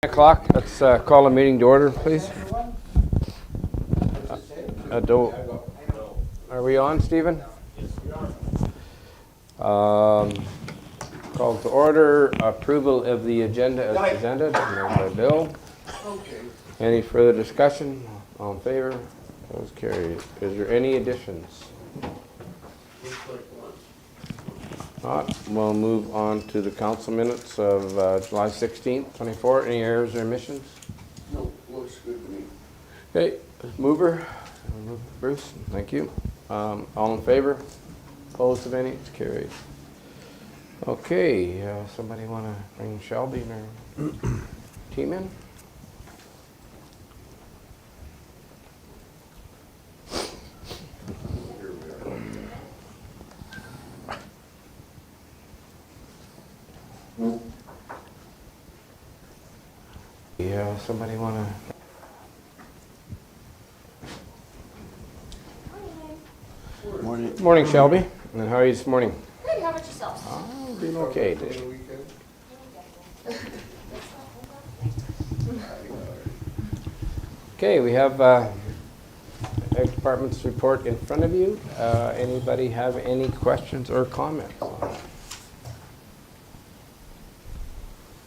O'clock. Let's call a meeting to order, please. Are we on, Stephen? Call to order. Approval of the agenda as presented. Made by Bill. Any further discussion? All in favor? Those carried. Is there any additions? Not. We'll move on to the council minutes of July 16th, 24. Any errors or omissions? No, looks good to me. Okay, mover. Bruce, thank you. All in favor? Opposed of any? It's carried. Okay, somebody want to bring Shelby and her team in? Here we are. Yeah, somebody want to? Morning. Morning, Shelby. And how are you this morning? Good, how about yourselves? I'm doing okay. Okay, we have Ag Department's report in front of you. Anybody have any questions or comments?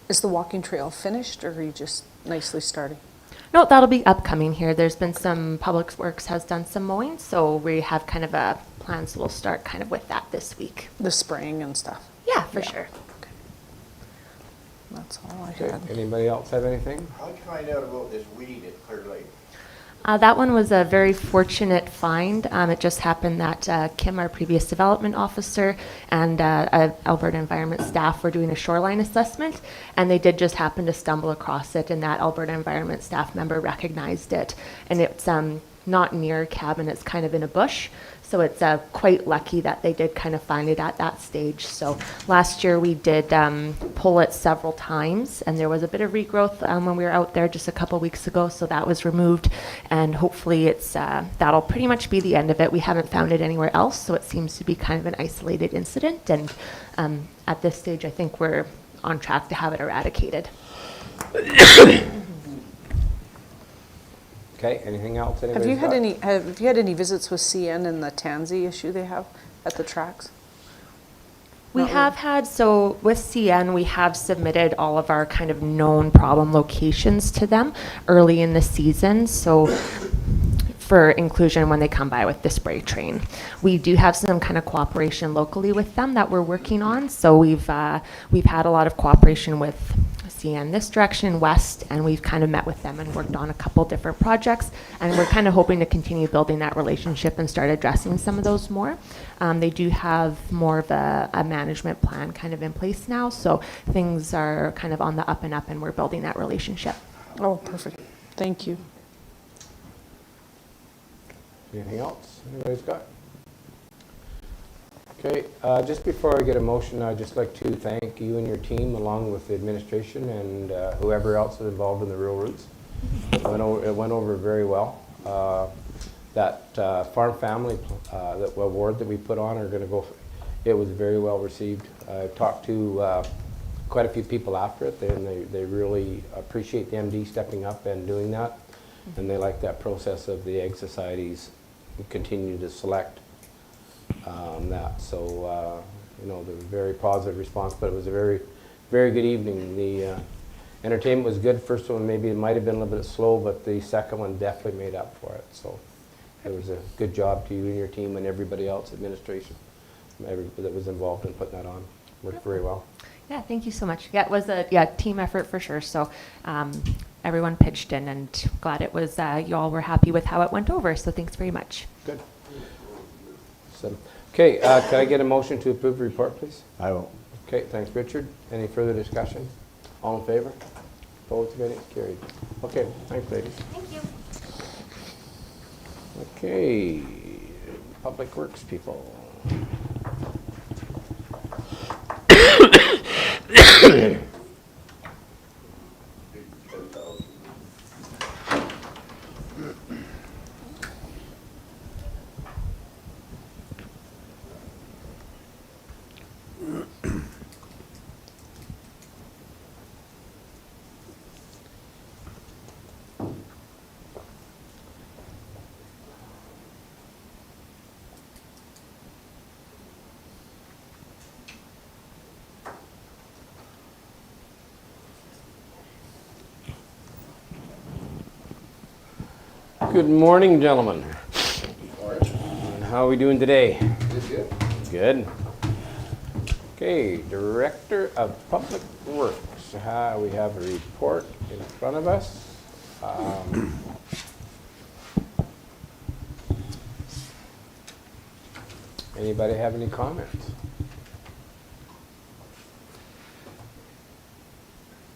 Is the walking trail finished, or are you just nicely starting? No, that'll be upcoming here. There's been some, Public Works has done some mowing, so we have kind of a plan, so we'll start kind of with that this week. The spraying and stuff? Yeah, for sure. Okay. That's all I Okay, had. anybody else have anything? How'd you find out about this weed at Clear Lake? That one was a very fortunate find. It just happened that Kim, our previous development officer, and Alberta Environment staff were doing a shoreline assessment, and they did just happen to stumble across it, and that Alberta Environment staff member recognized it. And it's not near a cabin, it's kind of in a bush. So it's quite lucky that they did kind of find it at that stage. So last year we did pull it several times, and there was a bit of regrowth when we were out there just a couple weeks ago. So that was removed, and hopefully it's that'll pretty much be the end of it. We haven't found it anywhere else, so it seems to be kind of an isolated incident. And at this stage, I think we're on track to have it eradicated. Okay, anything else? Have you had any visits with CN and the tansy issue they have at the tracks? We Not have had, so with CN, we have submitted all of our kind of known problem locations to them early in the season. So for inclusion when they come by with the spray train. We do have some kind of cooperation locally with them that we're working on. So we've had a lot of cooperation with CN this direction, west, and we've kind of met with them and worked on a couple different projects, and we're kind of hoping to continue building that relationship and start addressing some of those more. They do have more of a management plan kind of in place now, so things are kind of on the up and up, and we're building that relationship. Oh, perfect. Thank you. Anything else anybody's got? Okay, just before I get a motion, I'd just like to thank you and your team, along with the administration and whoever else is involved in the rural routes. It went over very well. That farm family that award that we put on are going to go. It was very well received. I've talked to quite a few people after it, and they really appreciate the MD stepping up and doing that, and they like that process of the Ag Societies continue to select that. So, there was a very positive response, but it was a very, very good evening. The entertainment was good. First one, maybe it might have been a little bit slow, but the second one definitely made up for it. So it was a good job to you and your team and everybody else, administration, everybody that was involved in putting that on. Worked very well. Yeah, thank you so much. Yeah, it was a team effort for sure. So everyone pitched in, and glad it was, you all were happy with how it went over. So thanks very much. Good. So, okay, can I get a motion to approve the report, please? I won't. Okay, thanks, Richard. Any further discussion? All in favor? Opposed? Any? Carried. Okay, thanks, ladies. Thank you. Okay, Public Works people. Good morning, gentlemen. And how are we doing today? Good. Good. Okay, Director of Public Works. We have a report in front of us. Anybody have any comments?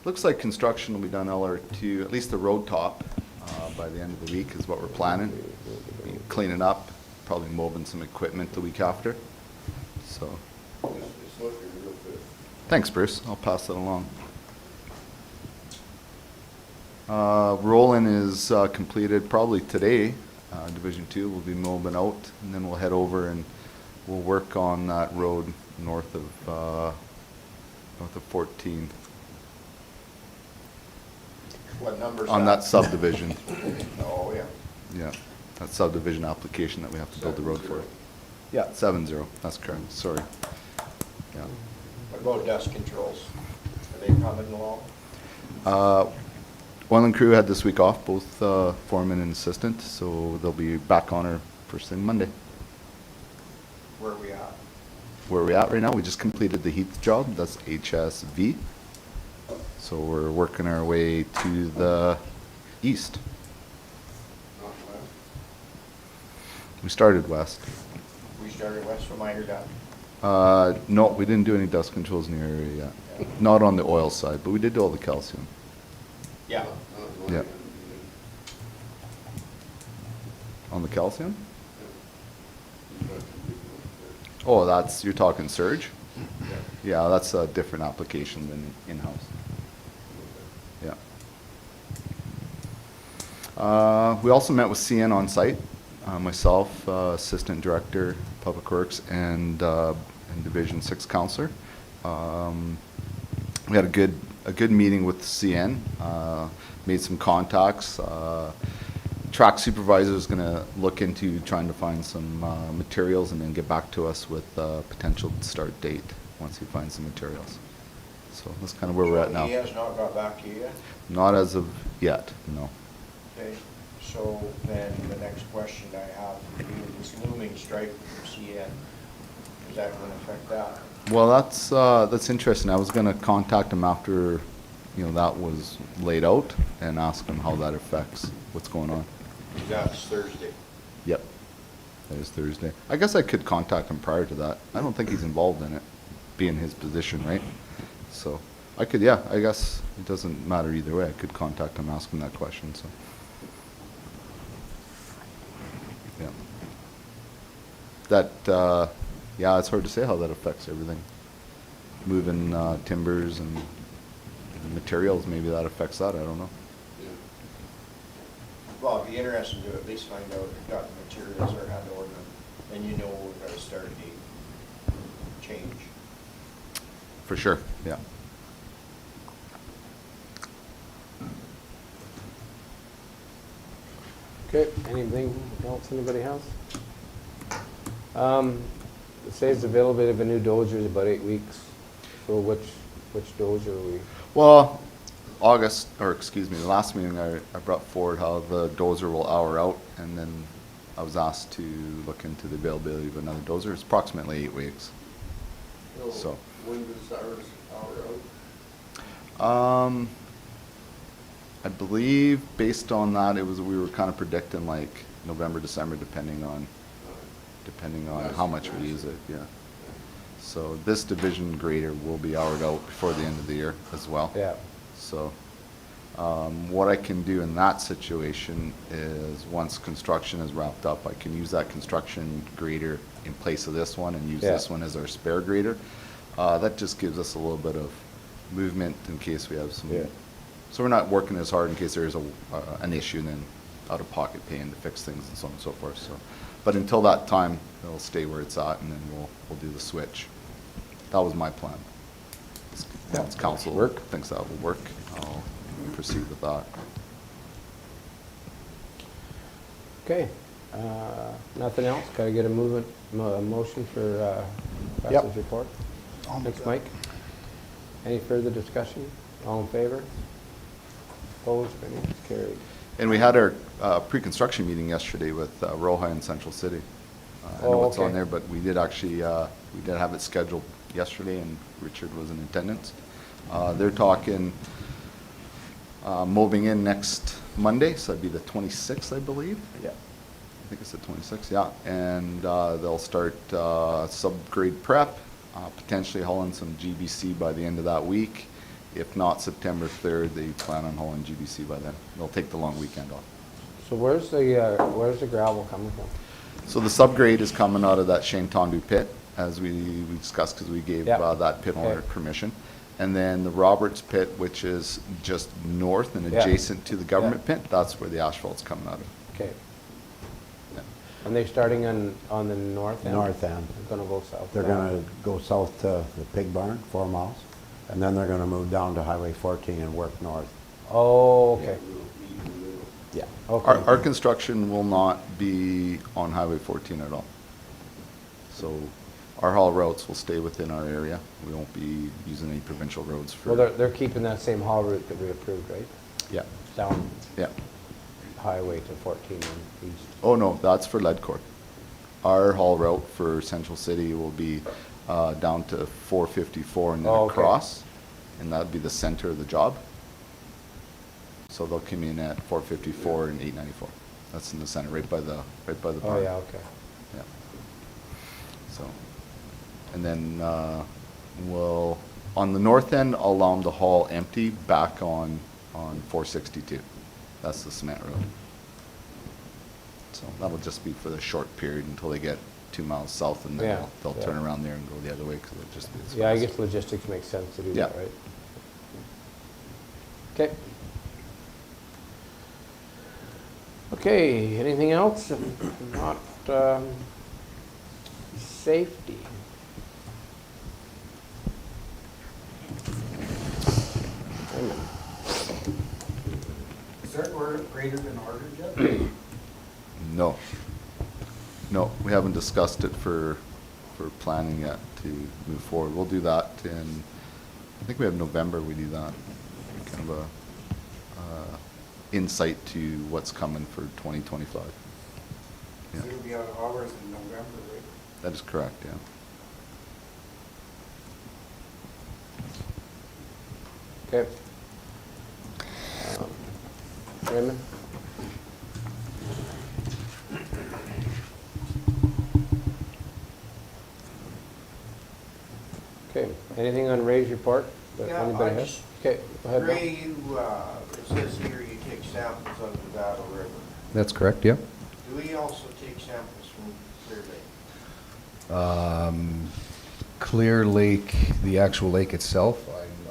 Looks like construction will be done LR2, at least the road top, by the end of the week is what we're planning. Be cleaning up, probably moving some equipment the week after. So, It's looking real good. thanks, Bruce. I'll pass that along. Roland is completed probably today. Division 2 will be moving out, and then we'll head over and we'll work on that road north of 14. What number's On that subdivision. Oh, yeah. Yeah, that subdivision application that we have to build the road for. Yeah, 7-0, that's correct, sorry. Yeah. What about dust controls? Are they coming along? Oil and crew had this week off, both foreman and assistant, so they'll be back on her first thing Monday. Where are we at? Where are we at right now? We just completed the Heath job, that's HSV. So we're working our way to the east. Not west. We started west. We started west from Minor Dam. No, we didn't do any dust controls in the area yet. Not on the oil side, but we did do all the calcium. Yeah. Not Yeah. west. On the calcium? You've got to be Oh, that's, you're talking surge? there. Yeah, that's a different application than in-house. Yeah. We also met with CN on site, myself, Assistant Director, Public Works, and Division 6 Counselor. We had a good meeting with CN, made some contacts. Track supervisor is going to look into trying to find some materials and then get back to us with a potential start date once he finds some materials. So that's kind of where we're at now. He has not got back to you yet? Not as of yet, no. Okay, so then the next question I have for you, this looming strike from CN, is that going to affect that? Well, that's interesting. I was going to contact him after, that was laid out and ask him how that affects what's going on. That's Thursday. Yep, that is Thursday. I guess I could contact him prior to that. I don't think he's involved in it, being his position, right? So I could, yeah, I guess it doesn't matter either way. I could contact him, ask him that question, so. Yeah. That, yeah, it's hard to say how that affects everything. Moving timbers and materials, maybe that affects that, I don't know. Yeah. Well, it'd be interesting to at least find out if you've got the materials or had to order them, and you know we've got a start date change. For sure, yeah. Okay, anything else anybody has? It says availability of a new dozer is about 8 weeks. So which dozer are we? Well, the last meeting I brought forward how the dozer will hour out, and then I was asked to look into the availability of another dozer. It's approximately 8 weeks. So. When does ours hour out? I believe based on that, we were kind of predicting like November, December, depending on how much we use it, yeah. So this division grader will be houred out before the end of the year as well. Yeah. So, what I can do in that situation is once construction is wrapped up, I can use that construction grader in place of this one and use Yeah. this one as our spare grader. That just gives us a little bit of movement in case we have some. Yeah. So we're not working as hard in case there is an issue and then out of pocket paying to fix things and so on and so forth. So, but until that time, it'll stay where it's at, and then we'll do the switch. That was my plan. Yeah. Once council Work. thinks that will work, I'll proceed with that. Okay, nothing else? Got to get a motion for Yep. passage report? Thanks, Mike. Any further discussion? All in favor? Opposed? Any? Carried. And we had our pre-construction meeting yesterday with Rohi and Central City. I know Oh, it's on okay. there, but we did actually, we did have it scheduled yesterday, and Richard was in attendance. They're talking moving in next Monday, so that'd be the 26th, I believe. Yeah. I think it's the 26th, yeah. And they'll start subgrade prep, potentially hauling some GBC by the end of that week. If not September 3rd, they plan on hauling GBC by then. They'll take the long weekend off. So where's the gravel coming from? So the subgrade is coming out of that Shantondu pit, as we discussed, because we gave Yep. that pit owner Okay. permission. And then the Roberts pit, which is just north and Yeah. adjacent to the government Yeah. pit, that's where the asphalt's coming out of. Okay. Yeah. And they're starting on the north end? North end. They're gonna go south? They're gonna go south to the pig barn, 4 miles, and then they're gonna move down to Highway 14 and work north. Oh, okay. Yeah. Okay. Our construction will not be on Highway 14 at all. So our haul routes will stay within our area. We won't be using any provincial roads for. Well, they're keeping that same haul route that we approved, right? Yeah, Down yeah. highway to 14 and east. Oh, no, that's for Leadcore. Our haul route for Central City will be down to 454 and then Oh, okay. across, and that'd be the center of the job. So they'll come in at 454 and 894. That's in the center, right by the Oh, barn. yeah, okay. Yeah. So, and then we'll, on the north end, I'll allow them to haul empty back on 462. That's the cement road. So that'll just be for the short period until they get 2 miles south, and then Yeah, they'll yeah. turn around there and go the other way, because it'll just be. as Yeah, I fast. guess logistics makes sense to do that, Yeah. right? Okay. Okay, anything else? If not, safety. Wait a minute. Is that greater than ordered yet? No. No, we haven't discussed it for planning yet to move forward. We'll do that in, I think we have November, we do that. Kind of a insight to what's coming for 2025. Yeah, It'll be out of hours in November, right? that is correct, yeah. Okay. Raymond? Okay, anything on Ray's report that Yeah, anybody I has? just- Okay, go ahead, Bill. Ray, it says here you take samples out of the Battle River. That's correct, yeah. Do we also take samples from Clear Lake? Clear Lake, the actual lake itself,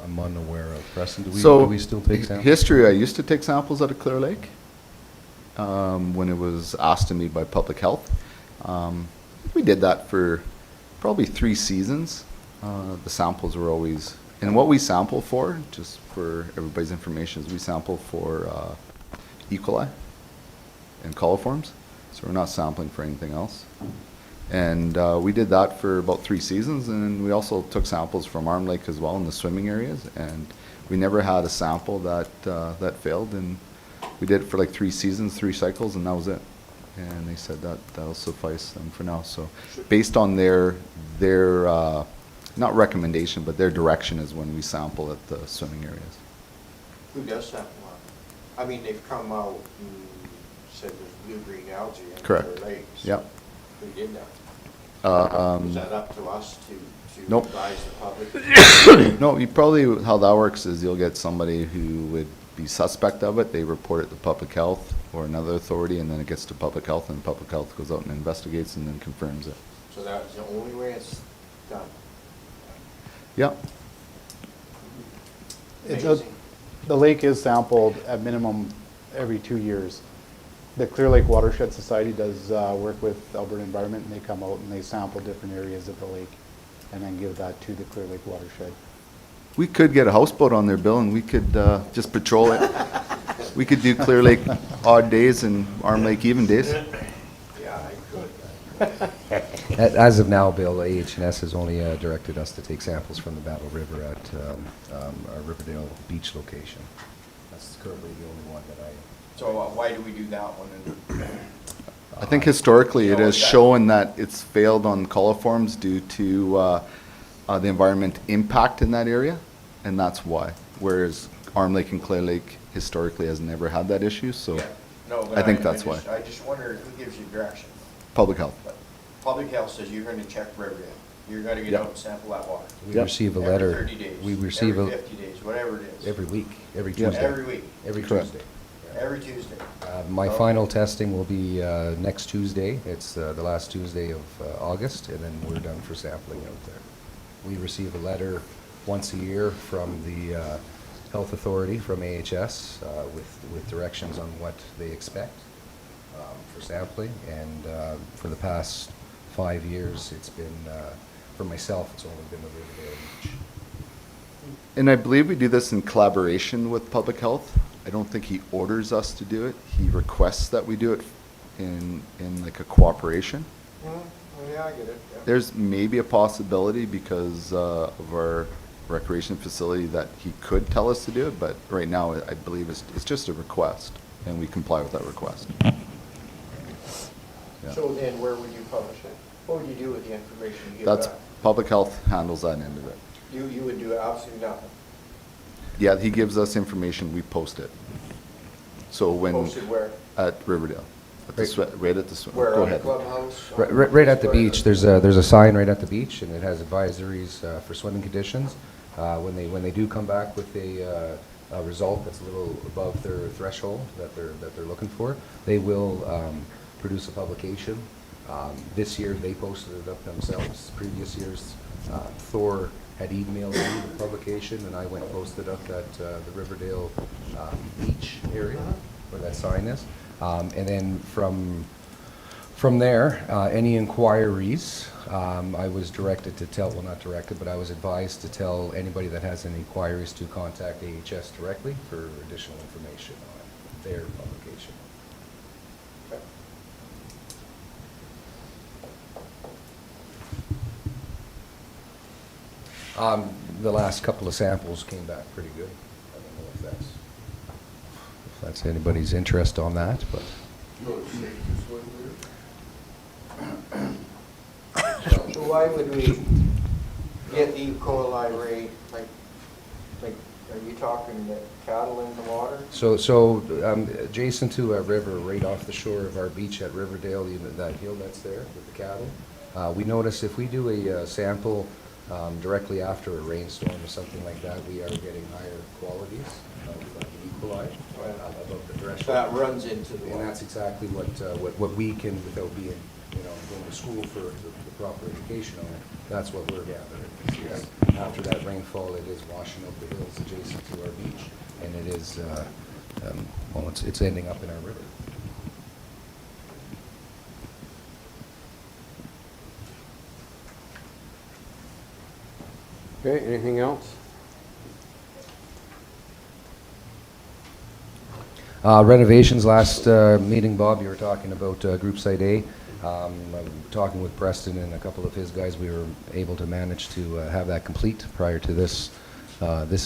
I'm unaware of. Preston, do So, we still take samples? history, I used to take samples out of Clear Lake when it was asked of me by Public Health. We did that for probably 3 seasons. The samples were always, and what we sample for, just for everybody's information, is we sample for E. coli and coliforms, so we're not sampling for anything else. And we did that for about 3 seasons, and we also took samples from Arm Lake as well in the swimming areas, and we never had a sample that failed, and we did it for like 3 seasons, 3 cycles, and that was it. And they said that'll suffice them for now. So based on their not recommendation, but their direction is when we sample at the swimming areas. Who does sample on? I mean, they've come out and said there's blue-green algae in Correct. Clear Lakes. Yep. Who did that? Um, Is that up to us to Nope. advise the public? No, you probably, how that works is you'll get somebody who would be suspect of it, they report it to Public Health or another authority, and then it gets to Public Health, and Public Health goes out and investigates and then confirms it. So that's the only way it's done. Yep. Amazing. The lake is sampled at minimum every 2 years. The Clear Lake Watershed Society does work with Alberta Environment, and they come out and they sample different areas of the lake and then give that to the Clear Lake Watershed. We could get a houseboat on there, Bill, and we could just patrol it. We could do Clear Lake odd days and Arm Lake even days. Yeah, I could. As of now, Bill, AH&S has only directed us to take samples from the Battle River at our Riverdale Beach location. That's currently the only one that So why do we do that one? And I think historically it No, has that- shown that it's failed on coliforms due to the environment impact in that area, and that's why. Whereas Arm Lake and Clay Lake historically has never had that issue, so Yeah. No, but I think that's why. I just wonder who gives you direction. Public health. But Public health says you're gonna check Riverdale. You're gonna get Yep. out and sample that water. We Yep. receive a Every letter. 30 days. We receive Every a, 50 days, whatever it is. every week, every Yeah. Tuesday. Every week, Every Correct. Tuesday. every Tuesday. My Okay. final testing will be next Tuesday. It's the last Tuesday of August, and then we're done for sampling out there. We receive a letter once a year from the Health Authority, from AHS, with directions on what they expect for sampling. And for the past 5 years, it's been, for myself, it's only been the Riverdale Beach. And I believe we do this in collaboration with public health. I don't think he orders us to do it. He requests that we do it in like a cooperation. Yeah, I get it. There's maybe a possibility because of our recreation facility that he could tell us to do it, but right now I believe it's just a request, and we comply with that request. Yeah. So then where would you publish it? What would you do with the information you get That's, back? public health handles that end of it. You would do absolutely nothing. Yeah, he gives us information, we post it. So when, Posted where? at Riverdale, at the right at the, Where, go on the ahead. clubhouse? Right at the beach, there's a sign right at the beach, and it has advisories for swimming conditions. When they do come back with a result that's a little above their threshold that they're looking for, they will produce a publication. This year, they posted it up themselves. Previous years, Thor had emailed me the publication, and I went and posted up at the Riverdale beach area where that sign is. And then from there, any inquiries, I was directed to tell, well, not directed, but I was advised to tell anybody that has any inquiries to contact AHS directly for additional information on their publication. The last couple of samples came back pretty good. I don't know if that's anybody's interest on that, but. No, it's safe to swim there. So why would we get the E. coli rate, like, are you talking the cattle in the water? So adjacent to a river, right off the shore of our beach at Riverdale, that hill that's there with the cattle, we notice if we do a sample directly after a rainstorm or something like that, we are getting higher qualities of E. coli above the So threshold. that runs into the And water. that's exactly what we can, without being, going to school for the proper education on it, that's what we're gathering. Is after that rainfall, it is washing out the hills adjacent to our beach, and it is, well, it's ending up in our river. Okay, anything else? Renovations, last meeting, Bob, you were talking about Group Site A. I'm talking with Preston and a couple of his guys, we were able to manage to have that complete prior to this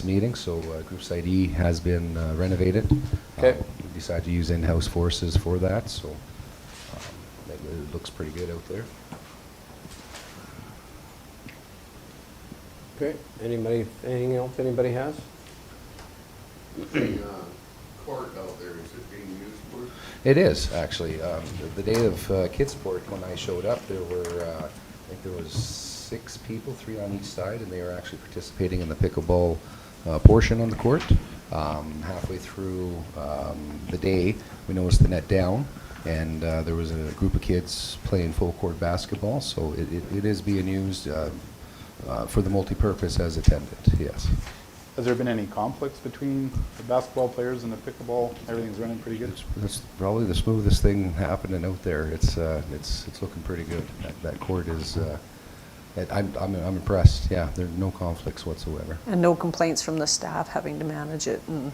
meeting, so Group Site E has been renovated. Okay. We decided to use in-house forces for that, so it looks pretty good out there. Okay, anything else anybody has? The court out there, is it being used for? It is, actually. The day of Kidsport, when I showed up, there were, I think there was 6 people, 3 on each side, and they were actually participating in the pickleball portion on the court. Halfway through the day, we noticed the net down, and there was a group of kids playing full court basketball, so it is being used for the multi-purpose as intended, yes. Has there been any conflicts between the basketball players and the pickleball? Everything's running pretty good? That's probably the smoothest thing happening out there. It's looking pretty good. That court is, I'm impressed, yeah, there are no conflicts whatsoever. And no complaints from the staff having to manage it and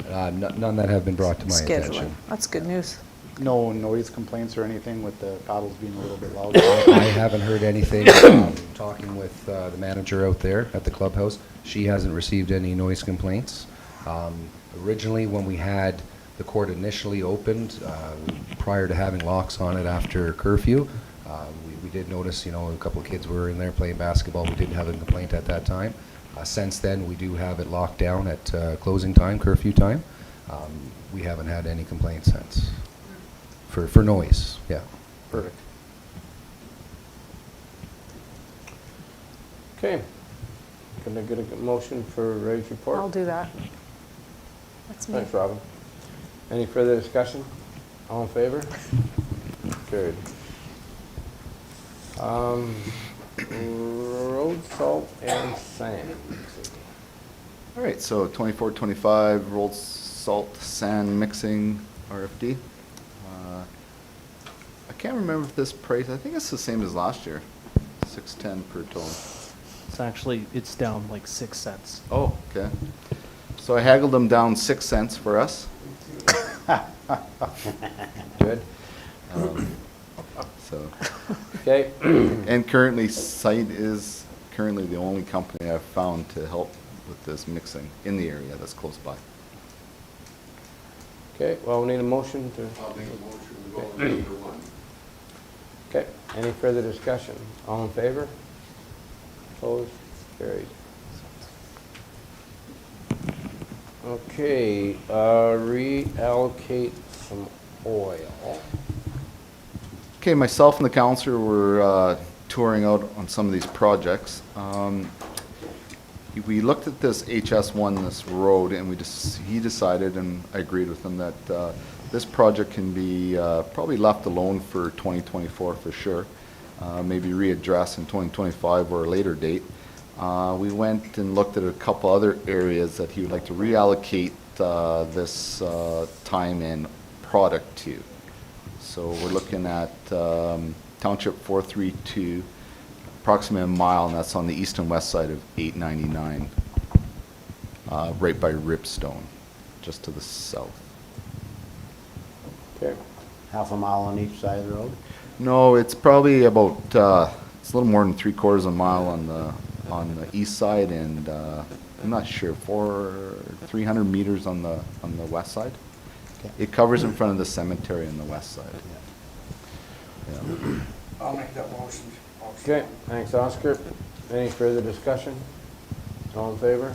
None that have been brought to my scheduling. attention. That's good news. No noise complaints or anything with the paddles being a little bit loud? I haven't heard anything. Talking with the manager out there at the clubhouse, she hasn't received any noise complaints. Originally, when we had the court initially opened, prior to having locks on it after curfew, we did notice, you know, a couple of kids were in there playing basketball. We didn't have a complaint at that time. Since then, we do have it locked down at closing time, curfew time. We haven't had any complaints since, for noise, yeah. Perfect. Okay. Can I get a motion for Ray's report? I'll do that. That's me. Thanks, Robin. Any further discussion? All in favor? Carried. Road salt and sand. All right, so 24-25 rolled salt sand mixing RFD. I can't remember if this price, I think it's the same as last year, $6.10 per ton. It's actually, it's down like 6 cents. Oh, okay. So I haggled them down 6 cents for us. Good. So, Okay. and currently site is currently the only company I've found to help with this mixing in the area that's close by. Okay, well, we need a motion to, I'll make a motion to go with number one. okay, any further discussion? All in favor? Opposed? Carried. Okay, reallocate some oil. Okay, myself and the counselor were touring out on some of these projects. We looked at this HS1, this road, and he decided, and I agreed with him, that this project can be probably left alone for 2024 for sure. Maybe readdress in 2025 or a later date. We went and looked at a couple other areas that he would like to reallocate this time and product to. So we're looking at Township 432, approximately a mile, and that's on the east and west side of 899, right by Ripstone, just to the south. Okay. Half a mile on each side of the road? No, it's probably about, it's a little more than 3/4 of a mile on the east side, and I'm not sure, 300 meters on the west side. Okay. It covers in front of the cemetery on the west side. Yeah. I'll make that motion. Okay, thanks, Oscar. Any further discussion? All in favor?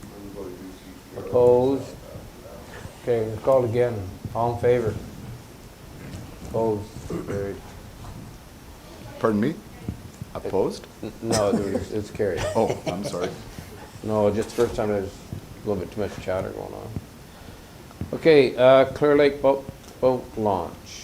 I'm going to do CPR. Opposed? Okay, let's call it again. All in favor? Opposed? Carried. Pardon me? Opposed? No, it's carried. Oh, I'm sorry. No, just the first time there's a little bit too much chatter going on. Okay, Clear Lake boat launch.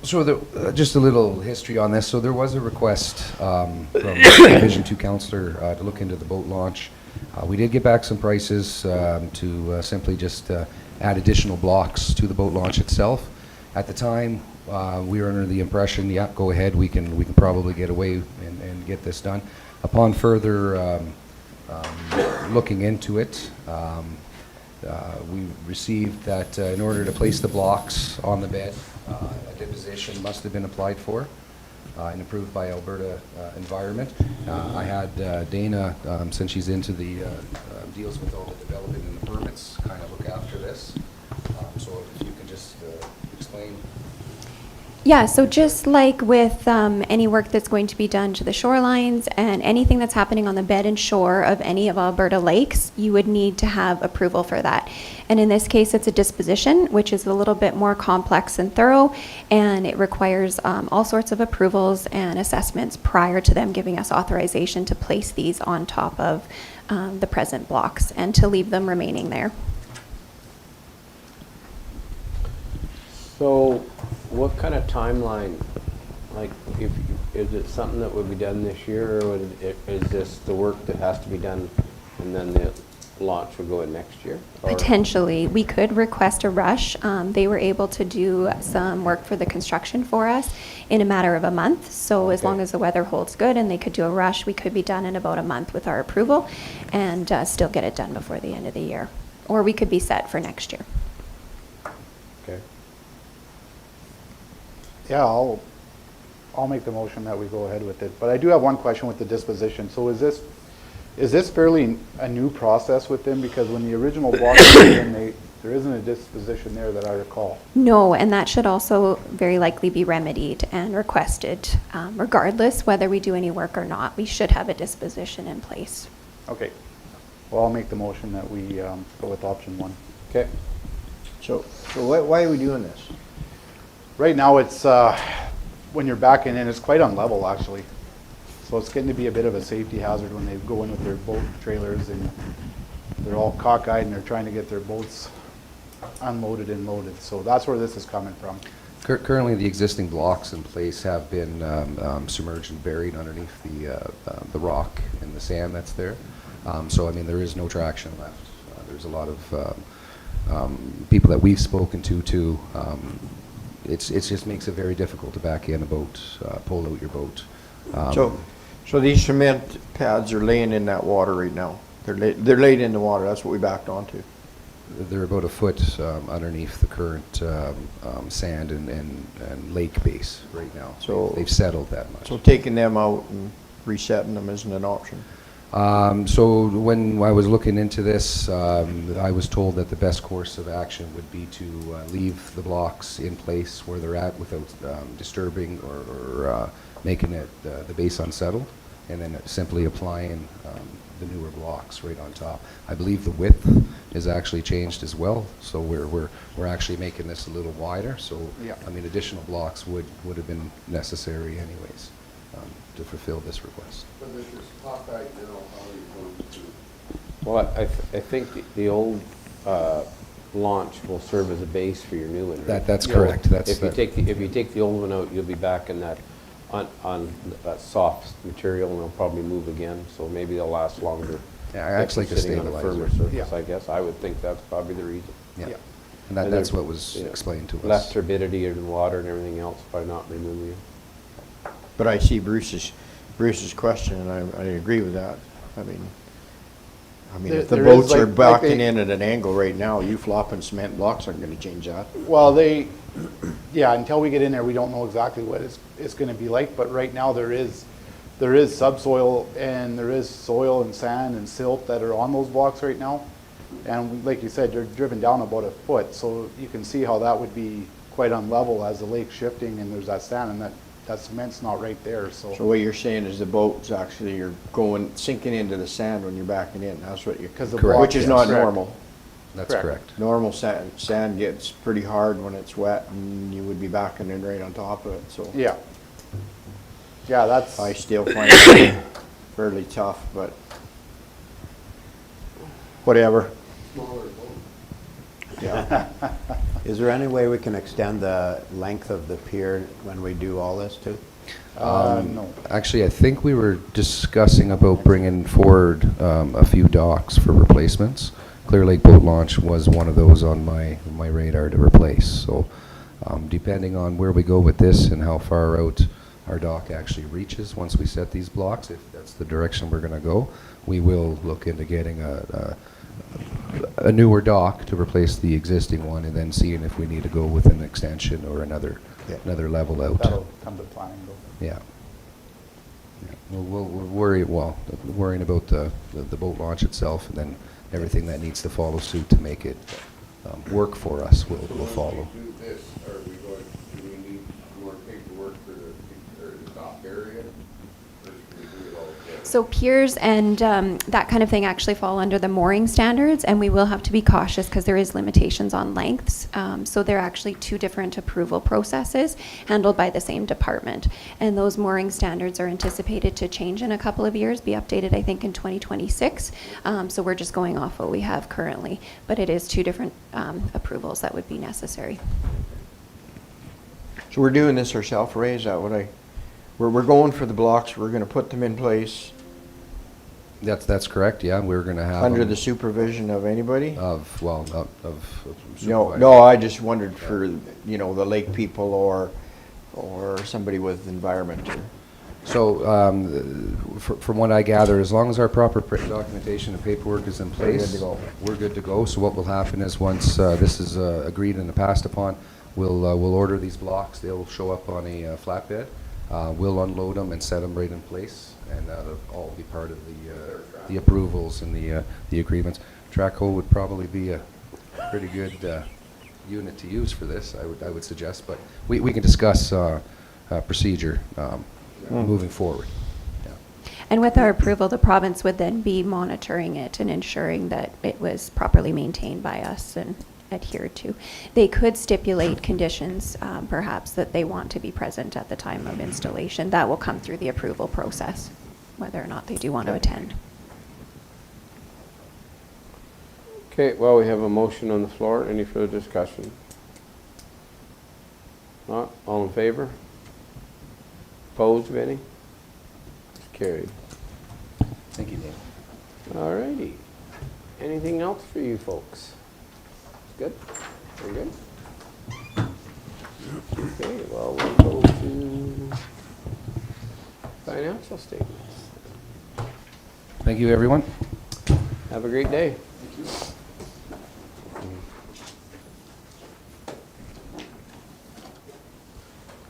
So just a little history on this. So there was a request from Division 2 Councillor to look into the boat launch. We did get back some prices to simply just add additional blocks to the boat launch itself. At the time, we were under the impression, yeah, go ahead, we can probably get away and get this done. Upon further looking into it, we received that in order to place the blocks on the bed, a deposition must have been applied for and approved by Alberta Environment. I had Dana, since she's into the deals with all the development and the permits, kind of look after this. So if you can just explain. Yeah, so just like with any work that's going to be done to the shorelines and anything that's happening on the bed and shore of any of Alberta lakes, you would need to have approval for that. And in this case, it's a disposition, which is a little bit more complex and thorough, and it requires all sorts of approvals and assessments prior to them giving us authorization to place these on top of the present blocks and to leave them remaining there. So, what kind of timeline, like, is it something that would be done this year, or is this the work that has to be done and then the launch would go in next year? Or- Potentially. We could request a rush. They were able to do some work for the construction for us in a matter of a month. So as Okay. long as the weather holds good and they could do a rush, we could be done in about a month with our approval and still get it done before the end of the year. Or we could be set for next year. Okay. Yeah, I'll make the motion that we go ahead with it. But I do have one question with the disposition. So is this Is this fairly a new process with them? Because when the original block was in, there isn't a disposition there that I recall. No, and that should also very likely be remedied and requested, regardless whether we do any work or not. We should have a disposition in place. Okay. Well, I'll make the motion that we go with option 1. Okay. So why are we doing this? Right now, it's, when you're backing in, it's quite unlevel, actually. So it's getting to be a bit of a safety hazard when they go in with their boat trailers and they're all cockeyed and they're trying to get their boats unloaded and loaded. So that's where this is coming from. Currently, the existing blocks in place have been submerged and buried underneath the rock and the sand that's there. So, I mean, there is no traction left. There's a lot of people that we've spoken to. It just makes it very difficult to back in a boat, pull out your boat. So these cement pads are laying in that water right now. They're laid in the water. That's what we backed onto. They're about a foot underneath the current sand and lake base right now. So they've settled that much. So taking them out and resetting them isn't an option. So when I was looking into this, I was told that the best course of action would be to leave the blocks in place where they're at without disturbing or making it the base unsettled, and then simply applying the newer blocks right on top. I believe the width is actually changed as well, so we're actually making this a little wider. So Yeah. I mean, additional blocks would have been necessary anyways to fulfill this request. But if it's cockeyed now, how are you going to? Well, I think the old launch will serve as a base for your new one. Right? That's So correct. If you take the old one out, you'll be back in that on that soft material, and they'll probably move again. So maybe they'll last longer. Yeah, I actually like a sitting on a firmer stabilizer. surface, I guess. I would think that's probably the reason. Yeah. Yeah. And And that's there- what was yeah. explained to us. Less turbidity in the water and everything else by not removing it. But I see Bruce's question, and I agree with that. I mean, if the There is, boats are like backing they- in at an angle right now, you flopping cement blocks aren't gonna change that. Well, yeah, until we get in there, we don't know exactly what it's going to be like, but right now there is subsoil and there is soil and sand and silt that are on those blocks right now. And like you said, they're driven down about a foot, so you can see how that would be quite unlevel as the lake's shifting and there's that sand, and that cement's not right there, So what you're saying is the boats actually are sinking into the sand when you're backing in, that's what you're, 'Cause the Correct. which is yes. not Correct. normal. That's Correct. correct. Normal sand gets pretty hard when it's wet, and you would be backing in right on top of it, so. Yeah. Yeah, that's, I still find it fairly tough, but whatever. Smaller boat. Yeah. Is there any way we can extend the length of the pier when we do all this too? no. Actually, I think we were discussing about bringing forward a few docks for replacements. Clear Lake Boat Launch was one of those on my radar to replace. So depending on where we go with this and how far out our dock actually reaches once we set these blocks, if that's the direction we're going to go, we will look into getting a newer dock to replace the existing one, and then seeing if we need to go with an extension or another level out. That'll come to planning though. Yeah. We'll worrying about the boat launch itself, and then everything that needs to follow suit to make it work for us will follow. When we do this, are we going, do we need more paperwork for the dock area? Or should we do it all together? So piers and that kind of thing actually fall under the mooring standards, and we will have to be cautious because there is limitations on lengths. So they're actually two different approval processes handled by the same department. And those mooring standards are anticipated to change in a couple of years, be updated, I think, in 2026. So we're just going off what we have currently. But it is two different approvals that would be necessary. So we're doing this ourselves, Ray, is that what we're going for the blocks, we're gonna put them in place That's correct. Yeah, we're going to have under them the supervision of anybody? of No, supervisors. no, I just wondered for, the lake people or somebody with environment or. So, from what I gather, as long as our proper documentation and paperwork is in We're good place, to go. we're good to go. So what will happen is once this is agreed and passed upon, we'll order these blocks. They'll show up on a flatbed, We'll unload them and set them right in place, and that'll all be part of the approvals and the agreements. Traco would probably be a pretty good unit to use for this, I would suggest, but we can discuss procedure moving forward. And with our approval, the province would then be monitoring it and ensuring that it was properly maintained by us and adhered to. They could stipulate conditions, perhaps, that they want to be present at the time of installation. That will come through the approval process, whether or not they do want to attend. Okay, well, we have a motion on the floor. Any further discussion? Not? All in favor? Opposed of any? It's carried. Thank you, Dave. All righty. Anything else for you folks? Good? Very good? Okay, well, we'll go to financial statements. Thank you, everyone. Have a great day.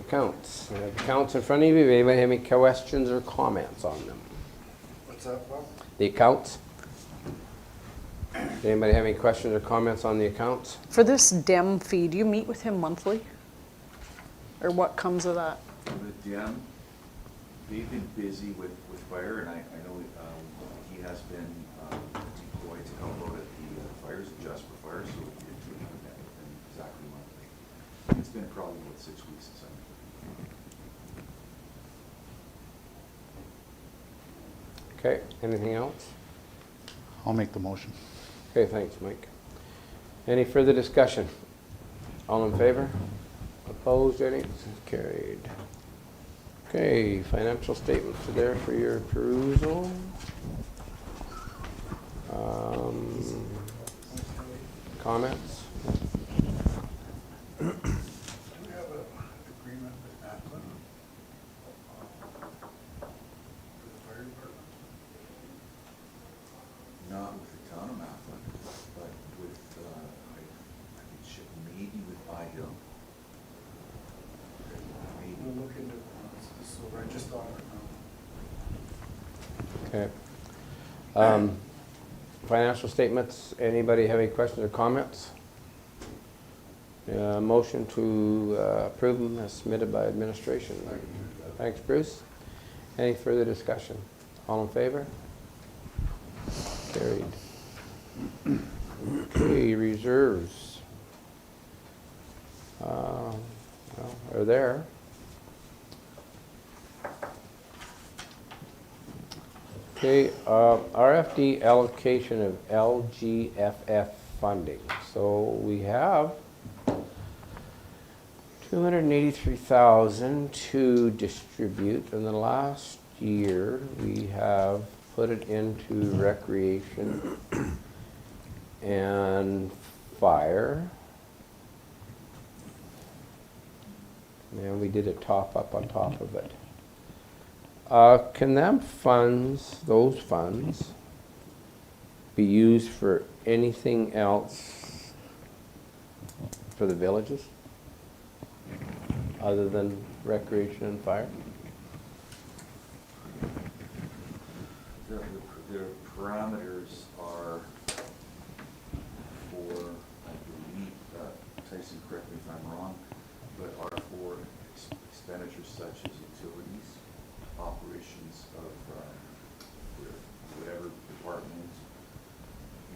Accounts. I have accounts in front of you. Anybody have any questions or comments on them? What's that, Bob? The accounts? Does anybody have any questions or comments on the accounts? For this DEM fee, do you meet with him monthly? Or what comes of that? The DEM, they've been busy with fire, and I know he has been deployed to help out at the fires, just for fire, so it's really met with him exactly monthly. It's been probably about 6 weeks since I met with him. Okay, anything else? I'll make the motion. Okay, thanks, Mike. Any further discussion? All in favor? Opposed, any? Carried. Okay, financial statements are there for your perusal. Comments? Do we have an agreement with Atlas for the fire department? Not with the town of Mafflin, but with, I could ship maybe with IHIL. Maybe. We'll look into it, so I just thought of it now. Okay. Financial statements, anybody have any questions or comments? Motion to approve them as submitted by administration. Thanks, Bruce. Any further discussion? All in favor? Carried. Okay, reserves. Well, are there. Okay, RFD allocation of LGFF funding. So we have $283,000 to distribute. In the last year, we have put it into recreation and fire. And we did a top up on top of it. Can them funds, those funds, be used for anything else for the villages other than recreation and fire? The parameters are for, I believe, Tyson, correct me if I'm wrong, but are for expenditures such as utilities, operations of whatever department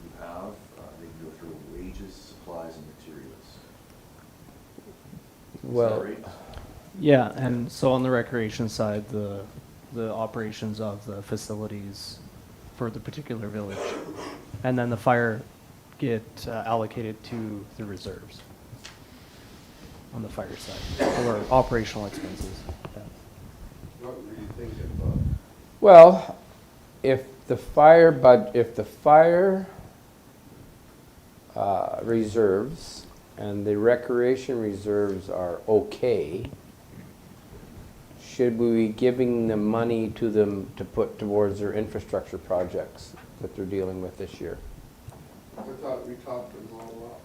you have. They can go through wages, supplies, and materials. Well, Is that right? Yeah, and so on the recreation side, the operations of the facilities for the particular village, and then the fire get allocated to the reserves on the fire side, or operational expenses. Yeah. What were you thinking about? well, if the fire reserves and the recreation reserves are okay, should we be giving the money to them to put towards their infrastructure projects that they're dealing with this year? I thought we talked them all up.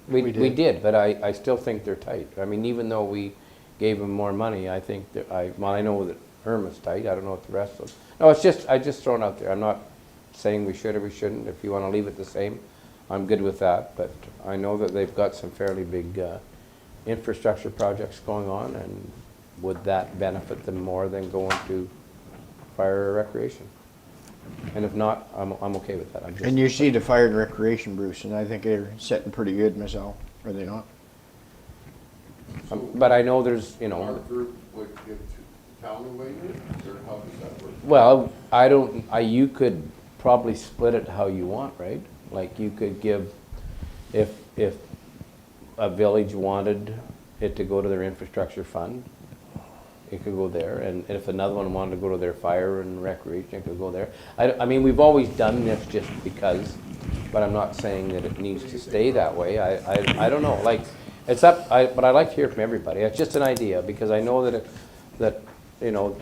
We We did. did, but I still think they're tight. I mean, even though we gave them more money, I think that I know that Irma's tight, I don't know what the rest of. No, it's just, I just thrown out there, I'm not saying we should or we shouldn't. If you want to leave it the same, I'm good with that, but I know that they've got some fairly big infrastructure projects going on, and would that benefit them more than going to fire or recreation? And if not, I'm okay with that. I'm just, And you see the fire and recreation, Bruce, and I think they're setting pretty good myself, are they not? but I know there's, you Our know, group would give to town away, or how does that work? well, you could probably split it how you want, right? Like you could give, if a village wanted it to go to their infrastructure fund, it could go there, and if another one wanted to go to their fire and recreation, it could go there. I mean, we've always done this just because, but I'm not saying that it needs to stay that way. I don't know, like, it's up, but I like to hear from everybody. It's just an idea, because I know that, you know,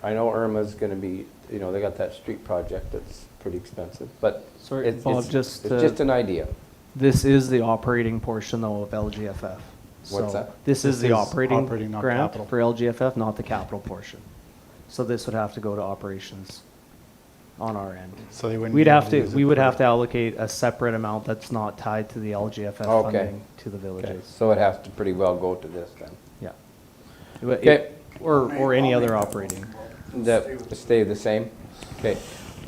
I know Irma's gonna be, you know, they got that street project that's pretty expensive, but Sorry, it's Bob, just an idea. This is the operating portion though of LGFF. What's So that? This is This the is operating operating, not grant capital. for LGFF, not the capital portion. So this would have to go to operations on our end. So they wouldn't We'd be able have to to, use it we would for- have to allocate a separate amount that's not tied to the LGFF Okay. funding to the Okay, villages. so it has to pretty well go to this then. Yeah. But Okay. Or any other operating. That stay the same?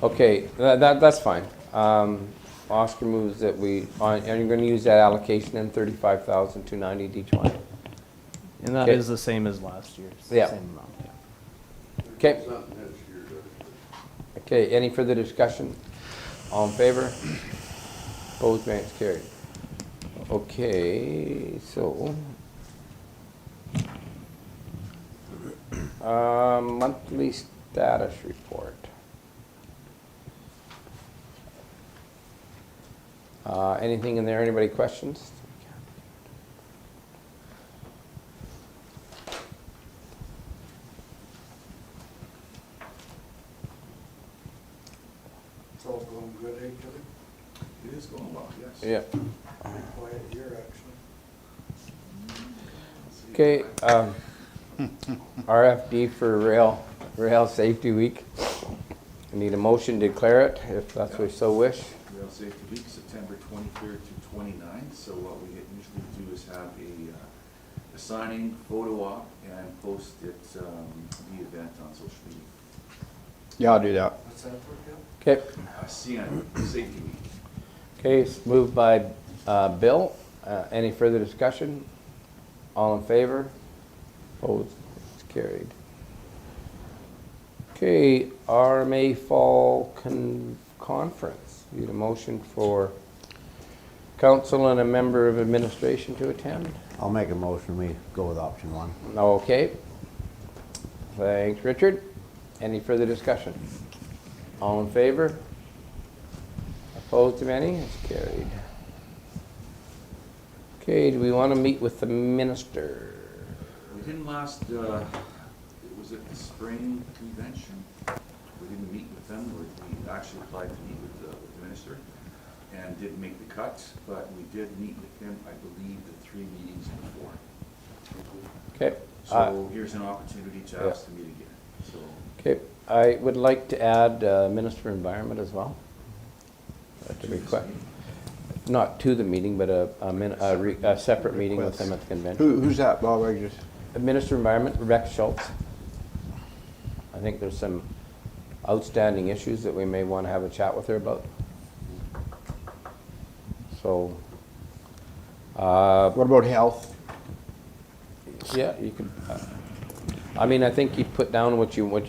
Okay, that's fine. Oscar moves that and you're gonna use that allocation in 35,290 each one? And that Okay. is the same as last year's. Yeah. Same amount, yeah. Okay, Something this year, doesn't it? okay, any further discussion? All in favor? Opposed, variance carried. Okay, so. Monthly status report. Anything in there, anybody questions? It's all going good, eh, Kelly? It is going well, yes. Yeah. Pretty quiet year, actually. Okay, RFD for Rail Safety Week. I need a motion to declare it, if that's what we so wish. Rail Safety Week, September 23rd to 29th. So what we usually do is have a signing, photo op, and post it, the event on social media. Yeah, I'll do that. What's that for, Kel? Okay, CN, Safety Week. okay, it's moved by Bill. Any further discussion? All in favor? Opposed? It's carried. Okay, RMA Fall Conference. Need a motion for council and a member of administration to attend? I'll make a motion, we go with option one. Okay. Thanks, Richard. Any further discussion? All in favor? Opposed, if any? It's carried. Okay, do we want to meet with the minister? We didn't last, was it the spring convention? We didn't meet with them, we actually applied to meet with the minister and didn't make the cut, but we did meet with him, I believe, the 3 meetings before. Okay. So here's an opportunity to yeah. ask to meet again, so. Okay, I would like to add Minister of Environment as well. To request, not to the meeting, but a separate meeting with them at the convention. Who's that, Bob? I just, Minister of Environment, Rebecca Schultz. I think there's some outstanding issues that we may want to have a chat with her about. So, what about health? yeah, you could. I mean, I think you put down who you want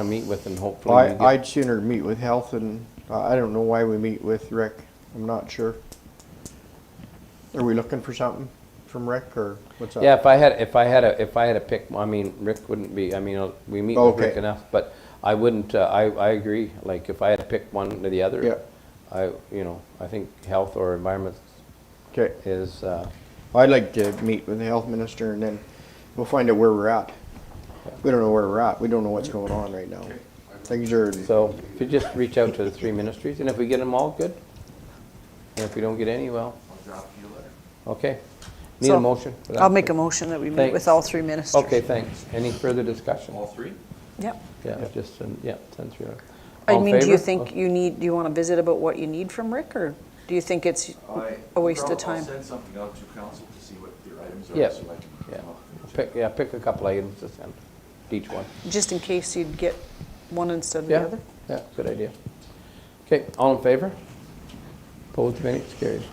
to meet with, and hopefully. we get- I'd sooner meet with health, and I don't know why we meet with Rick. I'm not sure. Are we looking for something from Rick, or what's up? Yeah, if I had a pick, I mean, Rick wouldn't be. I mean, we meet with Rick Okay. enough, but I wouldn't. I agree. Like, if I had to pick one or the other, Yeah. I think health or environment Okay. is. I'd like to meet with the health minister, and then we'll find out where we're at. We don't know where we're at. We don't know what's going on right now. Things are, So if you just reach out to the 3 ministries, and if we get them all, good. And if we don't get any, well, I'll drop you a letter. okay. Need So, a motion for that? I'll make a motion that we meet Thanks. with all three ministers. Okay, thanks. Any further discussion? All three? Yep. Yeah, just, yeah, send through. I All in mean, do you favor? think you need, do you want to visit about what you need from Rick, or do you think it's a waste of time? I'll send something out to council to see what their items are. Yeah, so I can yeah. come up with a check. Pick a couple items to send, each one. Just in case you'd get one instead of the Yeah, other? yeah, good idea. Okay, all in favor? Opposed, if any, it's carried.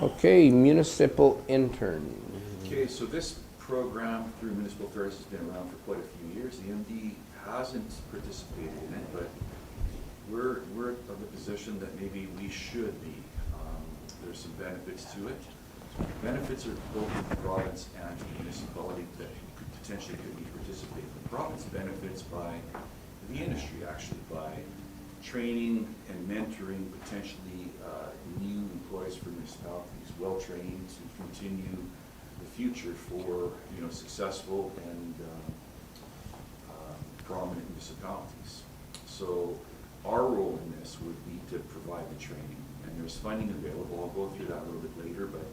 Okay, municipal intern. Okay, so this program through Municipal Affairs has been around for quite a few years. The MD hasn't participated in it, but we're of the position that maybe we should be. There's some benefits to it. Benefits are both to the province and to the municipality that potentially could be participating. The province benefits by the industry, actually, by training and mentoring potentially new employees for municipalities, well-trained to continue the future for, you know, successful and prominent municipalities. So our role in this would be to provide the training, and there's funding available. I'll go through that a little bit later, but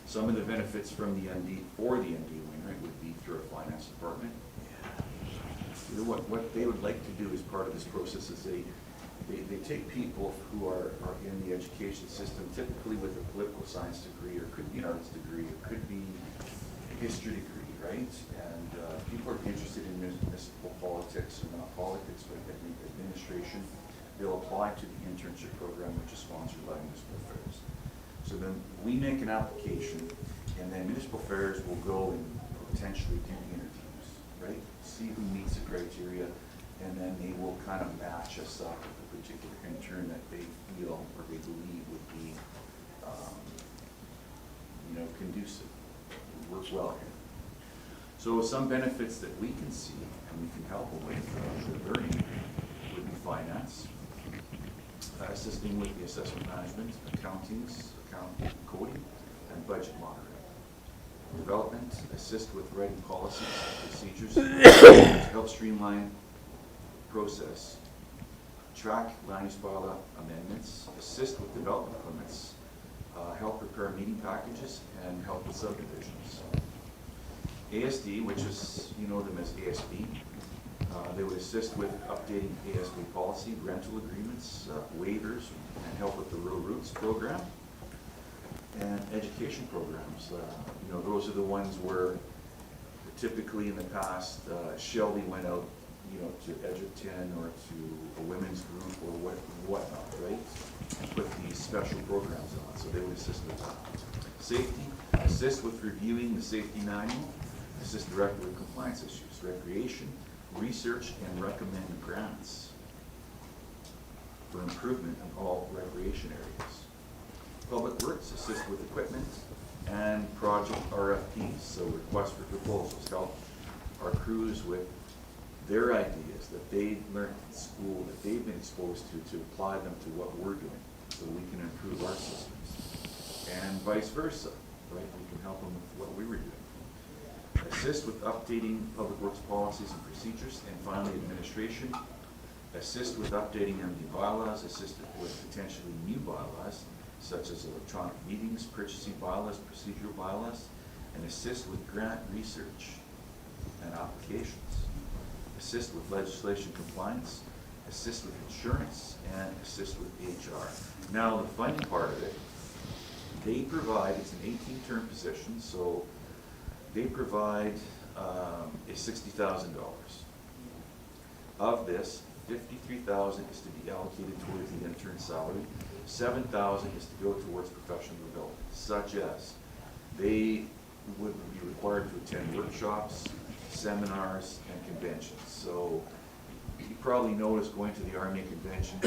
some of the benefits from the MD or the MD Wainwright would be through our finance department. You know, what they would like to do as part of this process is they take people who are in the education system, typically with a political science degree, or could be an arts degree, or could be a history degree, right? And people are interested in municipal politics, or not politics, but administration. They'll apply to the internship program, which is sponsored by Municipal Affairs. So then we make an application, and then Municipal Affairs will go and potentially do interviews, right? See who meets the criteria, and then they will kind of match us up with a particular intern that they feel or they believe would be, you know, conducive, work well here. So some benefits that we can see and we can help them with the learning would be finance, assisting with the assessment management, account coding, and budget monitoring. Development, assist with writing policies and procedures to help streamline process, track land use bylaw amendments, assist with development permits, help prepare meeting packages, and help with subdivisions. ASD, which is, you know them as ASB, they would assist with updating ASB policy, rental agreements, waivers, and help with the rural routes program. And education programs, you know, those are the ones where typically in the past, Shelby went out, you know, to Edgerton or to a women's group or whatnot, right? And put these special programs on, so they would assist with that. Safety, assist with reviewing the safety manual, assist directly with compliance issues. Recreation, research and recommend grants for improvement in all recreation areas. Public Works, assist with equipment and project RFPs, so request for proposals, help our crews with their ideas that they've learned in school, that they've been exposed to apply them to what we're doing, so we can improve our systems. And vice versa, right? We can help them with what we were doing. Assist with updating Public Works policies and procedures. And finally, administration. Assist with updating MD bylaws, assist with potentially new bylaws, such as electronic meetings, purchasing bylaws, procedural bylaws, and assist with grant research and applications. Assist with legislation compliance, assist with insurance, and assist with HR. Now, the funding part of it, they provide, it's an 18-term position, so they provide a $60,000. Of this, $53,000 is to be allocated towards the intern salary. $7,000 is to go towards professional development, such as they would be required to attend workshops, seminars, and conventions. So you probably noticed going to the RMA convention,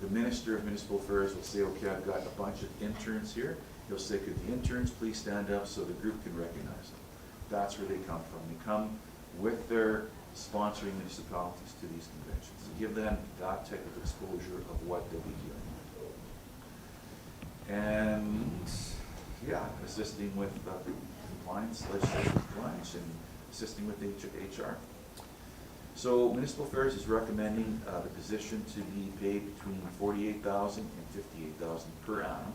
the Minister of Municipal Affairs will say, okay, I've got a bunch of interns here. He'll say, could the interns please stand up so the group can recognize them? That's where they come from. They come with their sponsoring municipalities to these conventions to give them that type of exposure of what they'll be doing. And yeah, assisting with compliance, legislative compliance, and assisting with HR. So Municipal Affairs is recommending the position to be paid between $48,000 and $58,000 per annum.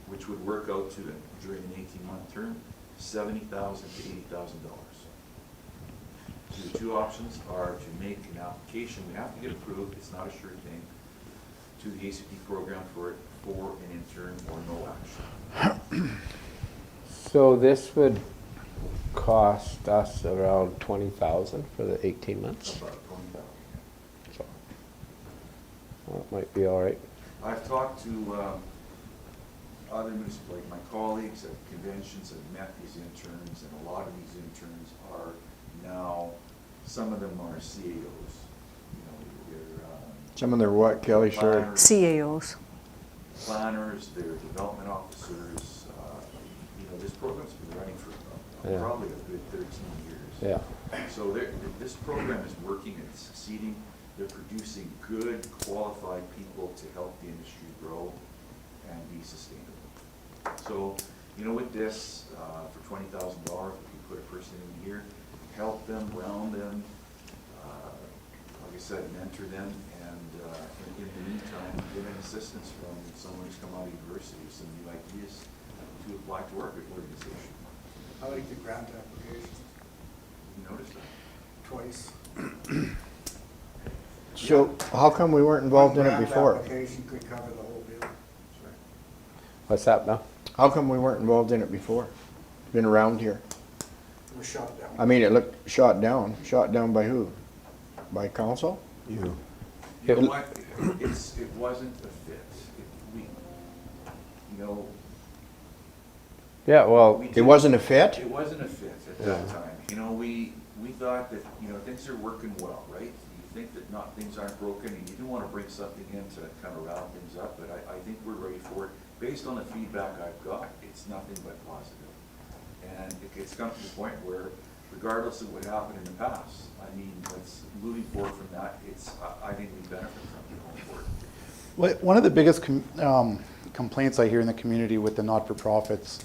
which would work out to, during an 18-month term, $70,000 to $80,000. So the two options are to make an application, we have to get approved, it's not a sure thing, to the ACP program for an intern or no action. So this would cost us around 20,000 for the 18 months? About 20,000. So, well, it might be all right. I've talked to other municipal, like my colleagues at conventions have met these interns, and a lot of these interns are now, some of them are CAOs. You know, they're Some of their what, Kelly, sorry? planners, CAOs. planners, they're development officers. You know, this program's been running for Yeah. probably a good 13 years. Yeah. So this program is working, it's succeeding. They're producing good, qualified people to help the industry grow and be sustainable. So, you know, with this, for $20,000, if you put a person in here, help them, ground them, like I said, mentor them, and in the meantime, get an assistance from someone who's come out of university with some new ideas to apply to our organization. I like the grant application, You notice that? twice. So how come we weren't involved in it One before? grant application could cover the whole deal. What's that now? How come we weren't involved in it before? Been around here. It was shot down. I mean, it looked shot down. Shot down by who? By council? You. You know what, it wasn't a fit. You know, Yeah, well, we It did- wasn't a fit? It wasn't a fit at that time. You know, we thought that, you know, things are working well, right? You think that things aren't broken, and you do want to bring something in to kind of round things up, but I think we're ready for it. Based on the feedback I've got, it's nothing but positive. And it's come to the point where, regardless of what happened in the past, I mean, it's moving forward from that, I think we benefit from it going forward. One of the biggest complaints I hear in the community with the not-for-profits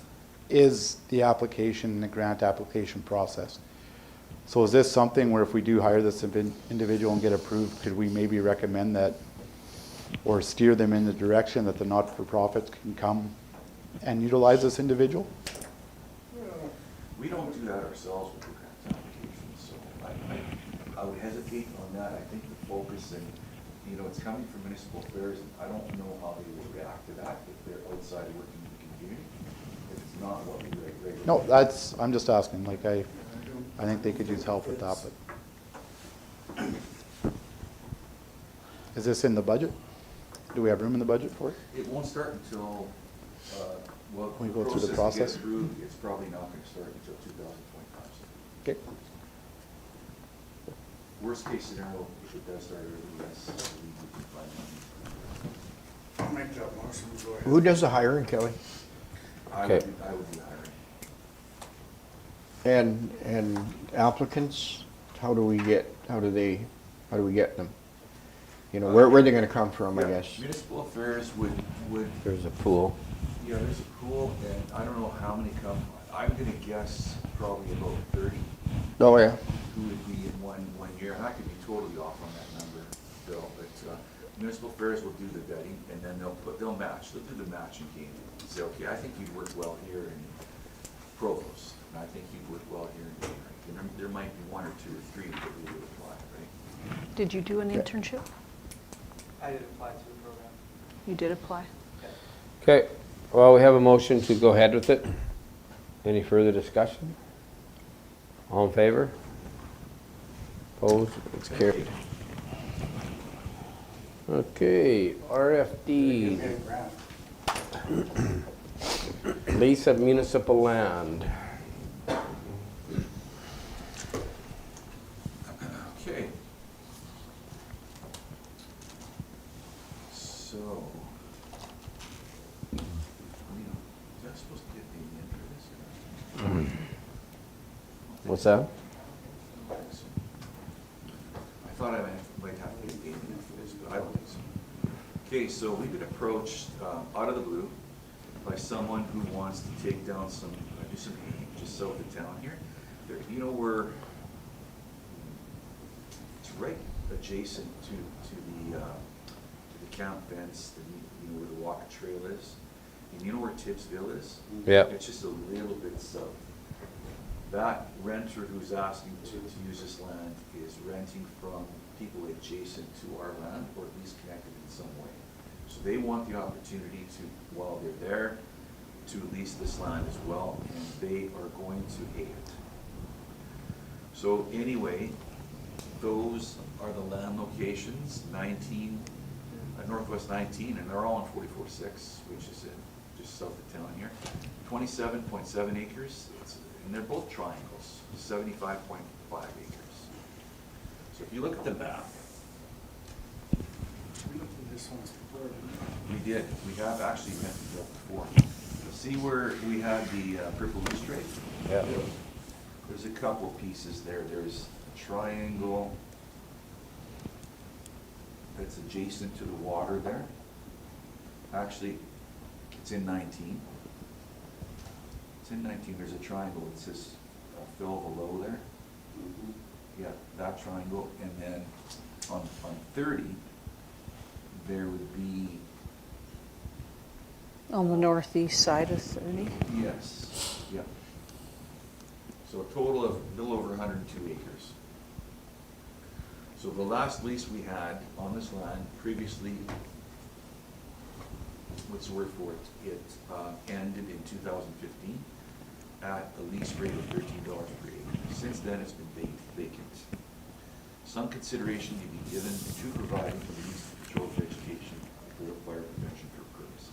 is the application, the grant application process. So is this something where if we do hire this individual and get approved, could we maybe recommend that or steer them in the direction that the not-for-profits can come and utilize this individual? We don't do that ourselves with the grant applications, so I would hesitate on that. I think the focus and, you know, it's coming from municipal affairs, and I don't know how they will react to that if they're outside working in the community. If it's not what we regularly. No, I'm just asking, like, I think they could use help with that, but. Is this in the budget? Do we have room in the budget for it? It won't start until, well, We go through the process? to get approved, it's probably not gonna start until 2025. Okay. Worst case scenario, if it does start early, yes, we can find money. I'll make that motion, we go ahead. Who does the hiring, Kelly? I Okay. would be hiring. And applicants, how do we get them? You know, where are they gonna come from, I Yeah, guess? Municipal affairs would, there's a pool. yeah, there's a pool, and I don't know how many come, I'm gonna guess probably about 30 Oh, yeah. who would be in one year, and I could be totally off on that number, Bill, but municipal affairs will do the vetting, and then they'll match, they'll do the matching game. Say, okay, I think you'd work well here in Provost, and I think you'd work well here in Wainwright. And there might be one or two or three that we would apply, right? Did you do an internship? I did apply to the program. You did apply? Okay, well, we have a motion to go ahead with it. Any further discussion? All in favor? Opposed? It's carried. Okay, RFD, Give me a grant. lease of municipal land. Okay. So, is that supposed to get the in for this? What's that? I thought I might have to get the in for this, but I don't think so. Okay, so we've been approached out of the blue by someone who wants to take down do some hay just south of town here. You know, it's right adjacent to the camp fence, you know, where the walking trail is. And you know where Tibbsville is? Yeah. It's just a little bit south. That renter who's asking to use this land is renting from people adjacent to our land, or at least connected in some way. So they want the opportunity to, while they're there, to lease this land as well, and they are going to pay it. So anyway, those are the land locations, 19, Northwest 19, and they're all on 44-6, which is just south of town here. 27.7 acres, and they're both triangles, 75.5 acres. So if you look at the map, We looked at this once before, didn't we did, we have actually met before. See where we had the purple illustrate? Yeah. There's a couple pieces there. There's a triangle that's adjacent to the water there. Actually, it's in 19. It's in 19. There's a triangle that says fill below there. Yeah, that triangle. And then on 30, there would be, On the northeast side of 30? yes, yeah. So a total of a little over 102 acres. So the last lease we had on this land previously, what's the word for it? It ended in 2015 at a lease rate of $13 per acre. Since then, it's been vacant. Some consideration may be given to providing for the use of controlled vegetation for fire prevention purposes.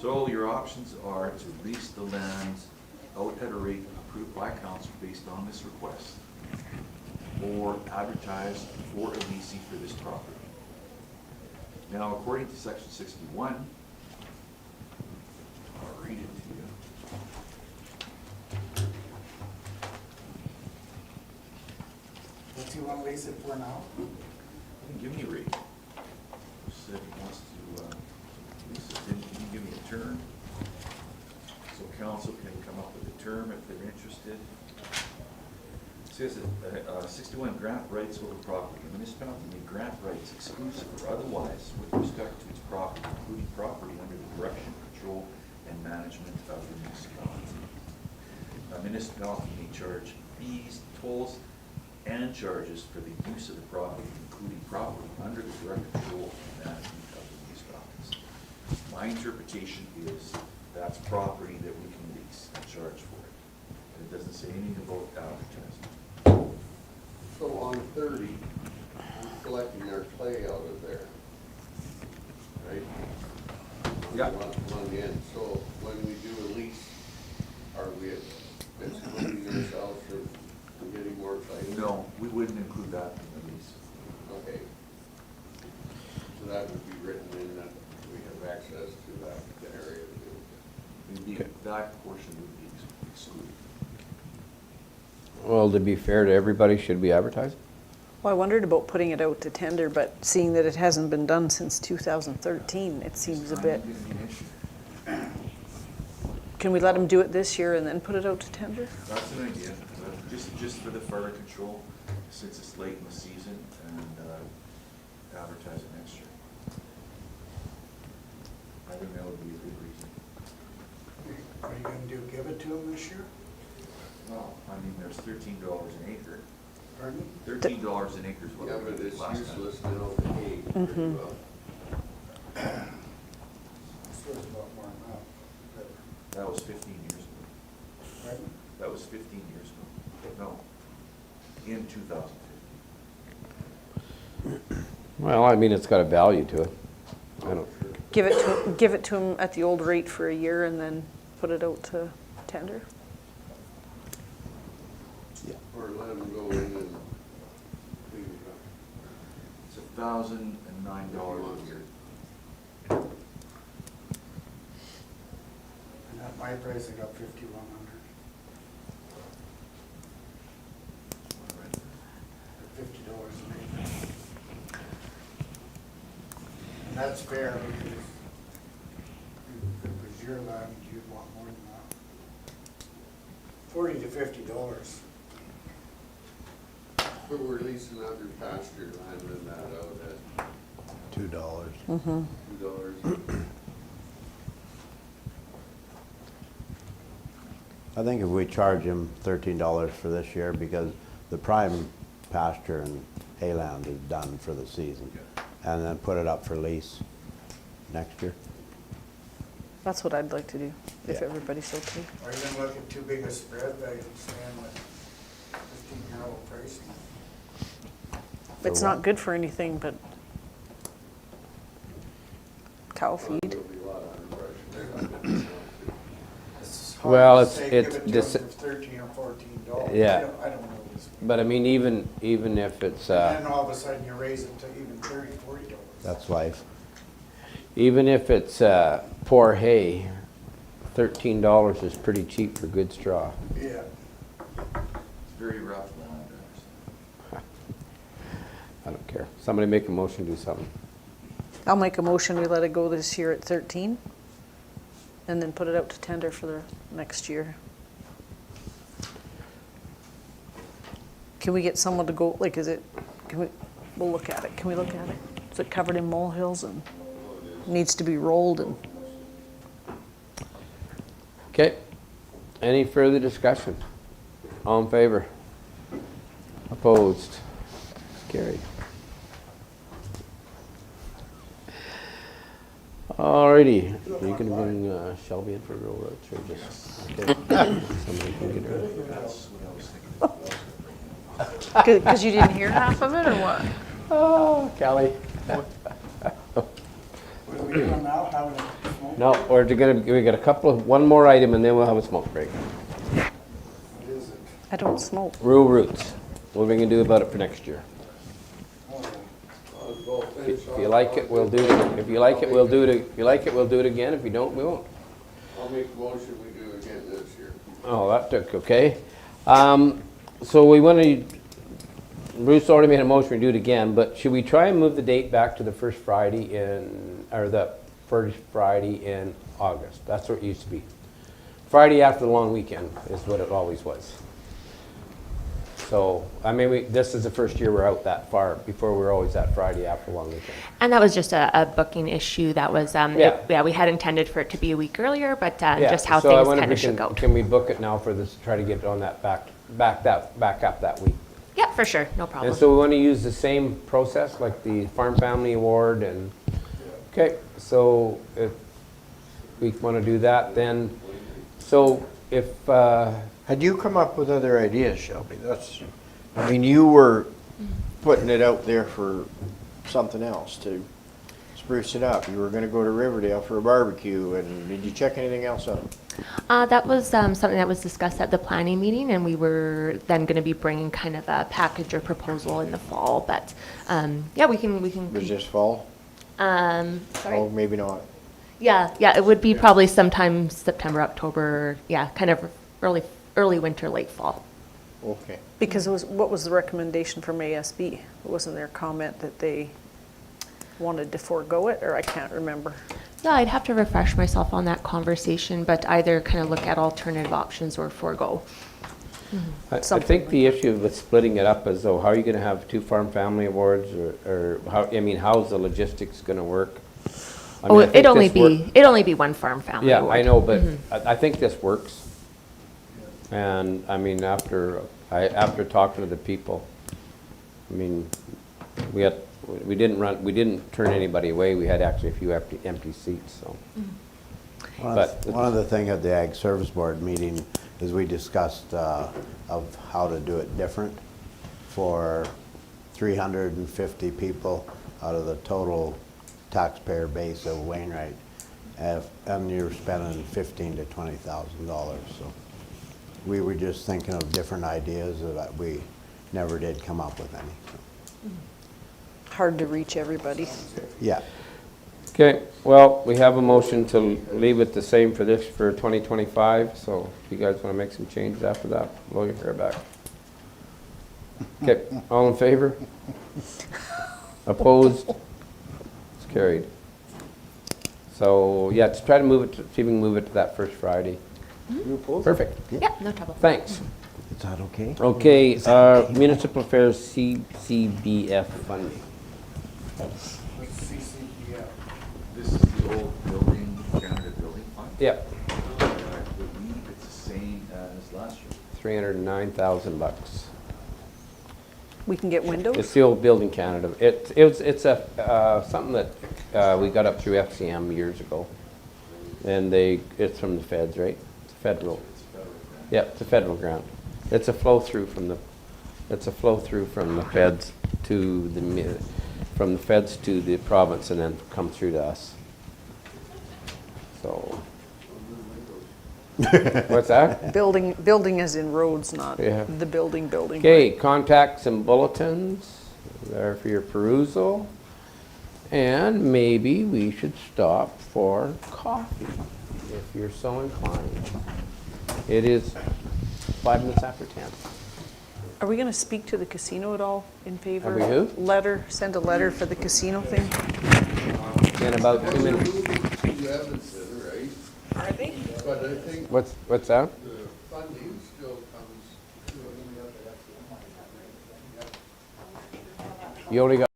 So your options are to lease the land out at a rate approved by council based on this request, or advertise for a leasing for this property. Now, according to section 61, I'll read it to you. What do you want to lease it for now? Give me a rate. Said he wants to, lease it. Then can you give me a term? So council can come up with a term if they're interested. It says that 61 grant rights over property. A municipality may grant rights exclusive or otherwise with respect to its property, including property under the direction, control, and management of the municipality. A municipality may charge fees, tolls, and charges for the use of the property, including property under the direct control and management of the municipalities. My interpretation is that's property that we can lease and charge for it. It doesn't say anything about advertising. So on 30, we're collecting our clay out of there, right? Yeah. One end. So when we do a lease, are we excluding ourselves from getting more clay? No, we wouldn't include that in the lease. Okay. So that would be written in that we have access to that area too. That portion would be excluded. Well, to be fair to everybody, should we advertise? Well, I wondered about putting it out to tender, but seeing that it hasn't been done since 2013, it seems a bit. Can we let them do it this year and then put it out to tender? That's an idea, just for the fire control, since it's late in the season, and advertise it next year. I think that would be a good reason. Are you going to give it to them this year? Well, I mean, there's $13 an acre. Pardon? $13 an acre is what Yeah, we but did it's last time. useless now to pay pretty well. This was about more than that. That was 15 years ago. Pardon? That was 15 years ago. No, in 2015. Well, I mean, it's got a value to it. I don't, Give it to them at the old rate for a year and then put it out to tender? Or let them go in and clean it up. It's $1,009 a year. And at my price, I got 5,100. At $50 an acre. And that's fair because if it was your land, you'd want more than that. $40 to $50. But we're leasing out your pasture land and that out at $2. Mm-hmm. $2. I think if we charge him $13 for this year, because the prime pasture and hayland is done for the season, and then put it up for lease next year. That's what I'd like to do, if Yeah. everybody's okay. Are you gonna look at too big a spread, like stand with 15-year-old pricing? It's not good for anything but cow feed. There'll be a lot of underpriced. It's hard Well, to it's- say it's give it to this- them for $13 or $14. Yeah. I don't know this. But I mean, even if it's, And then all of a sudden you raise it to even $30, $40. That's life. even if it's poor hay, $13 is pretty cheap for good straw. Yeah. It's very rough land. I don't care. Somebody make a motion, do something. I'll make a motion, we let it go this year at 13, and then put it out to tender for the next year. Can we get someone to go, like, we'll look at it, can we look at it? Is it covered in molehills and needs to be rolled and? Okay. Any further discussion? All in favor? Opposed? Carried. Alrighty, you can bring Shelby in for railroads or just, okay. Somebody can get her. Because you didn't hear half of it, or what? Oh, Kelly. What are we doing now, having a smoke? No, we got a couple of, one more item and then we'll have a smoke break. What is it? I don't smoke. Rural routes. What are we gonna do about it for next year? If you like it, we'll do it. If you like it, we'll do it. If you like it, we'll do it again. If you don't, we won't. I'll make a motion, we do it again this year. Oh, that took, okay. So we want to, Bruce already made a motion to do it again, but should we try and move the date back to the first Friday or the first Friday in August? That's what it used to be. Friday after the long weekend is what it always was. So, I mean, this is the first year we're out that far. Before we were always that Friday after long weekend. And that was just a booking issue. That was, Yeah. we had intended for it to be a week earlier, but Yeah, just how so I things wonder if kind we of shook out. Can we book it now for this, try to get it on that back up that week? Yeah, for sure, no problem. And so we want to use the same process, like the Farm Family Award and, okay, so if we want to do that, then, so if, Had you come up with other ideas, Shelby? I mean, you were putting it out there for something else to spruce it up. You were gonna go to Riverdale for a barbecue, and did you check anything else out? That was something that was discussed at the planning meeting, and we were then going to be bringing kind of a package or proposal in the fall. But yeah, we can. Was this fall? Sorry. Oh, maybe not. Yeah, it would be probably sometime September, October. Yeah, kind of early winter, late fall. Okay. Because what was the recommendation from ASB? Wasn't there a comment that they wanted to forego it, or I can't remember? Yeah, I'd have to refresh myself on that conversation, but either kind of look at alternative options or forego. I Something think the issue with splitting it up is, though, how are you going to have two Farm Family Awards, or how, I mean, how's the logistics going to work? I mean, I think It'd only be one farm family Yeah, award. I know, but I think this works. And, I mean, after talking to the people, I mean, we didn't turn anybody away. We had actually a few empty seats, so. One of the things at the Ag Service Board meeting is we discussed of how to do it different for 350 people out of the total taxpayer base of Wainwright, and you're spending $15,000 to $20,000. So we were just thinking of different ideas that we never did come up with any. So. Hard to reach everybody. Yeah. Okay, well, we have a motion to leave it the same for 2025, so if you guys want to make some changes after that, blow your hair back. Okay, all in favor? Opposed? It's carried. So, yeah, let's try to move it, see if we can move it to that first Friday. Perfect. Yeah, no trouble. Thanks. Is that okay? Okay, municipal affairs CCBF funding. What's CCPF? This is the old building, Canada Building Fund. Yep. I believe it's the same as $309,000. We can get windows? It's the old Building Canada. It's a, something that we got up through FCM years ago. And it's from the feds, right? It's federal. Yeah, it's a federal grant. It's a flow through from the feds to from the feds to the province and then come through to us. So. What's that? Building as in roads, not Yeah. the building. Okay, contacts and bulletins, there for your perusal. And maybe we should stop for coffee, if you're so inclined. It is 5 minutes after 10. Are we going to speak to the casino at all in favor? Are we who? Send a letter for the casino thing? In about 2 minutes. You haven't said it, right? Are they? But I think What's that? the funding still comes. You only got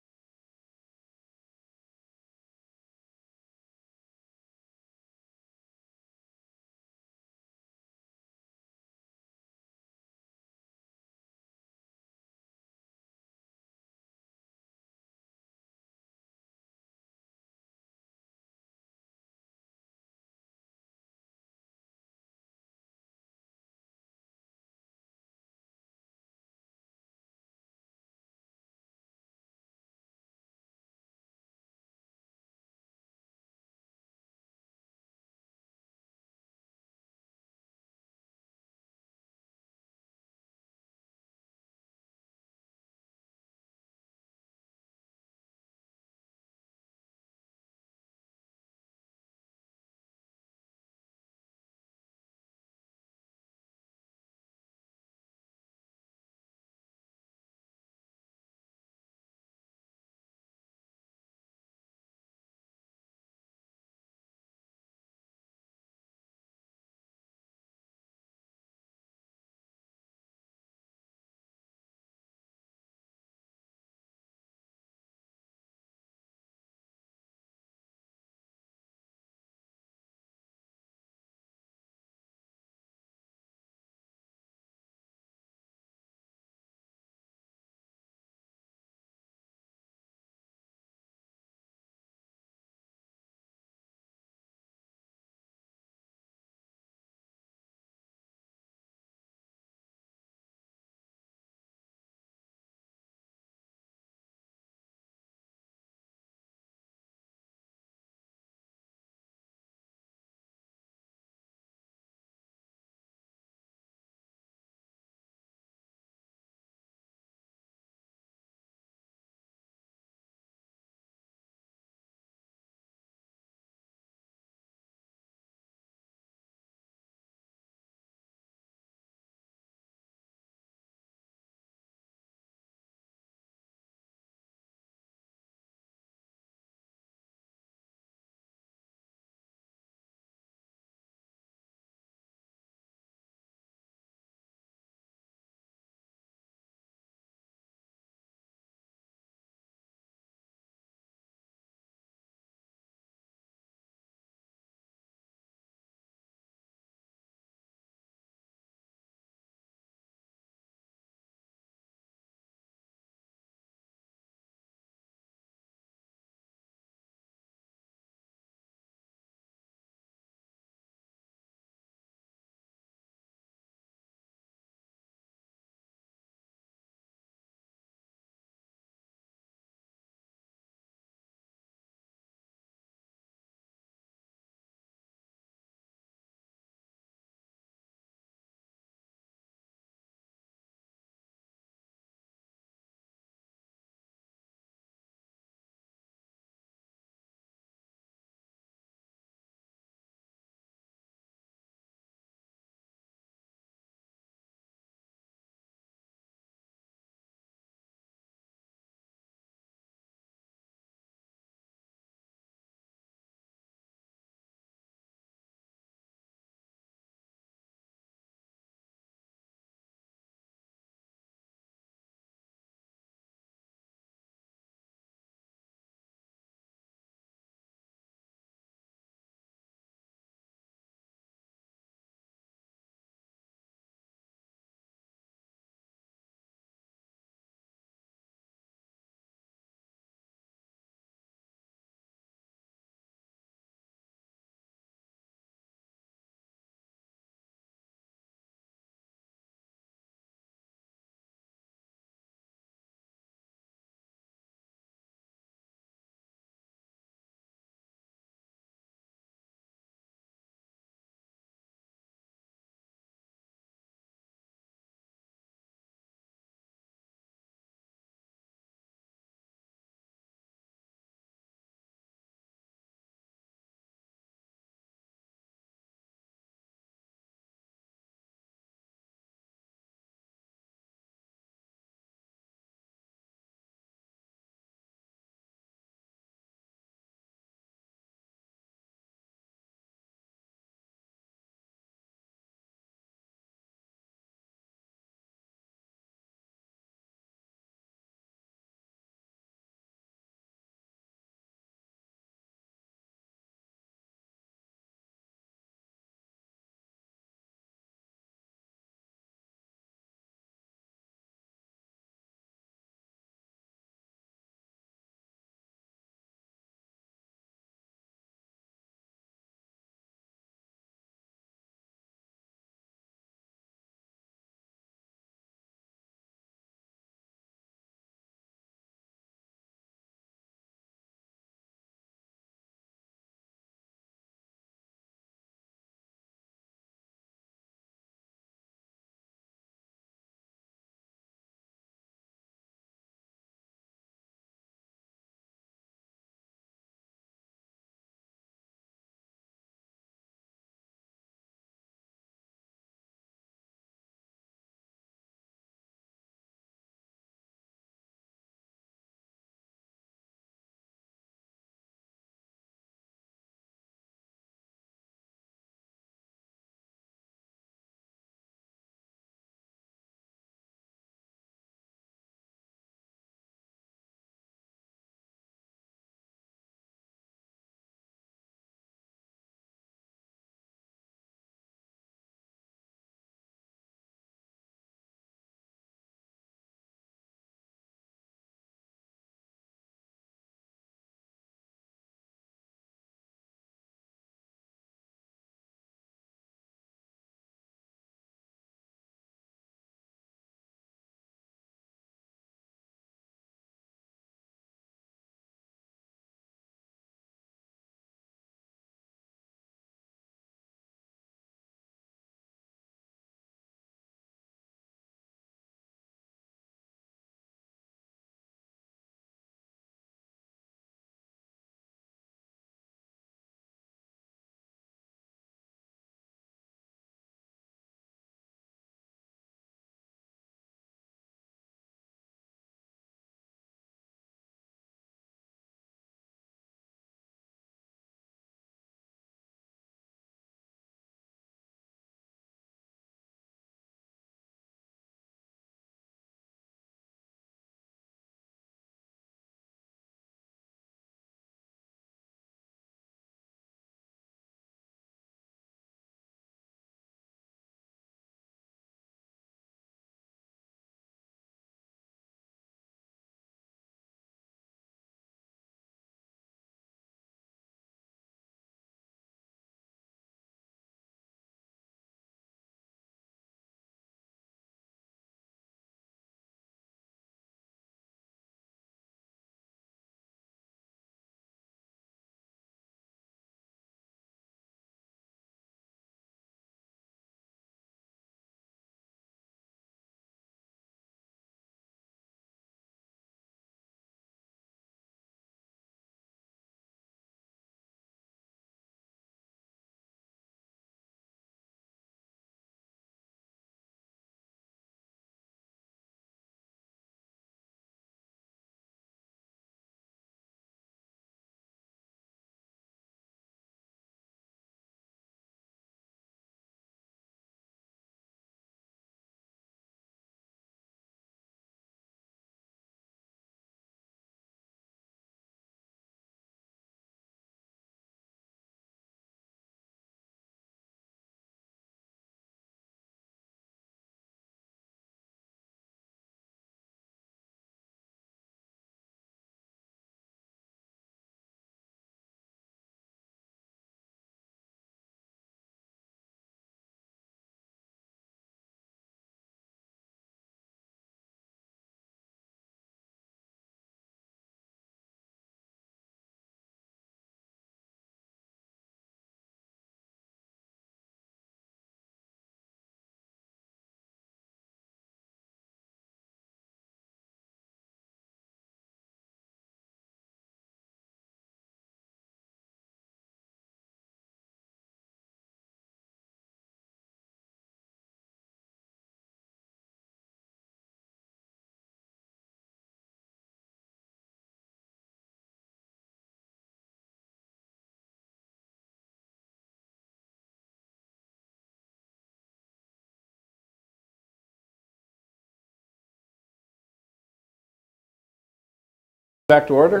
Back to order.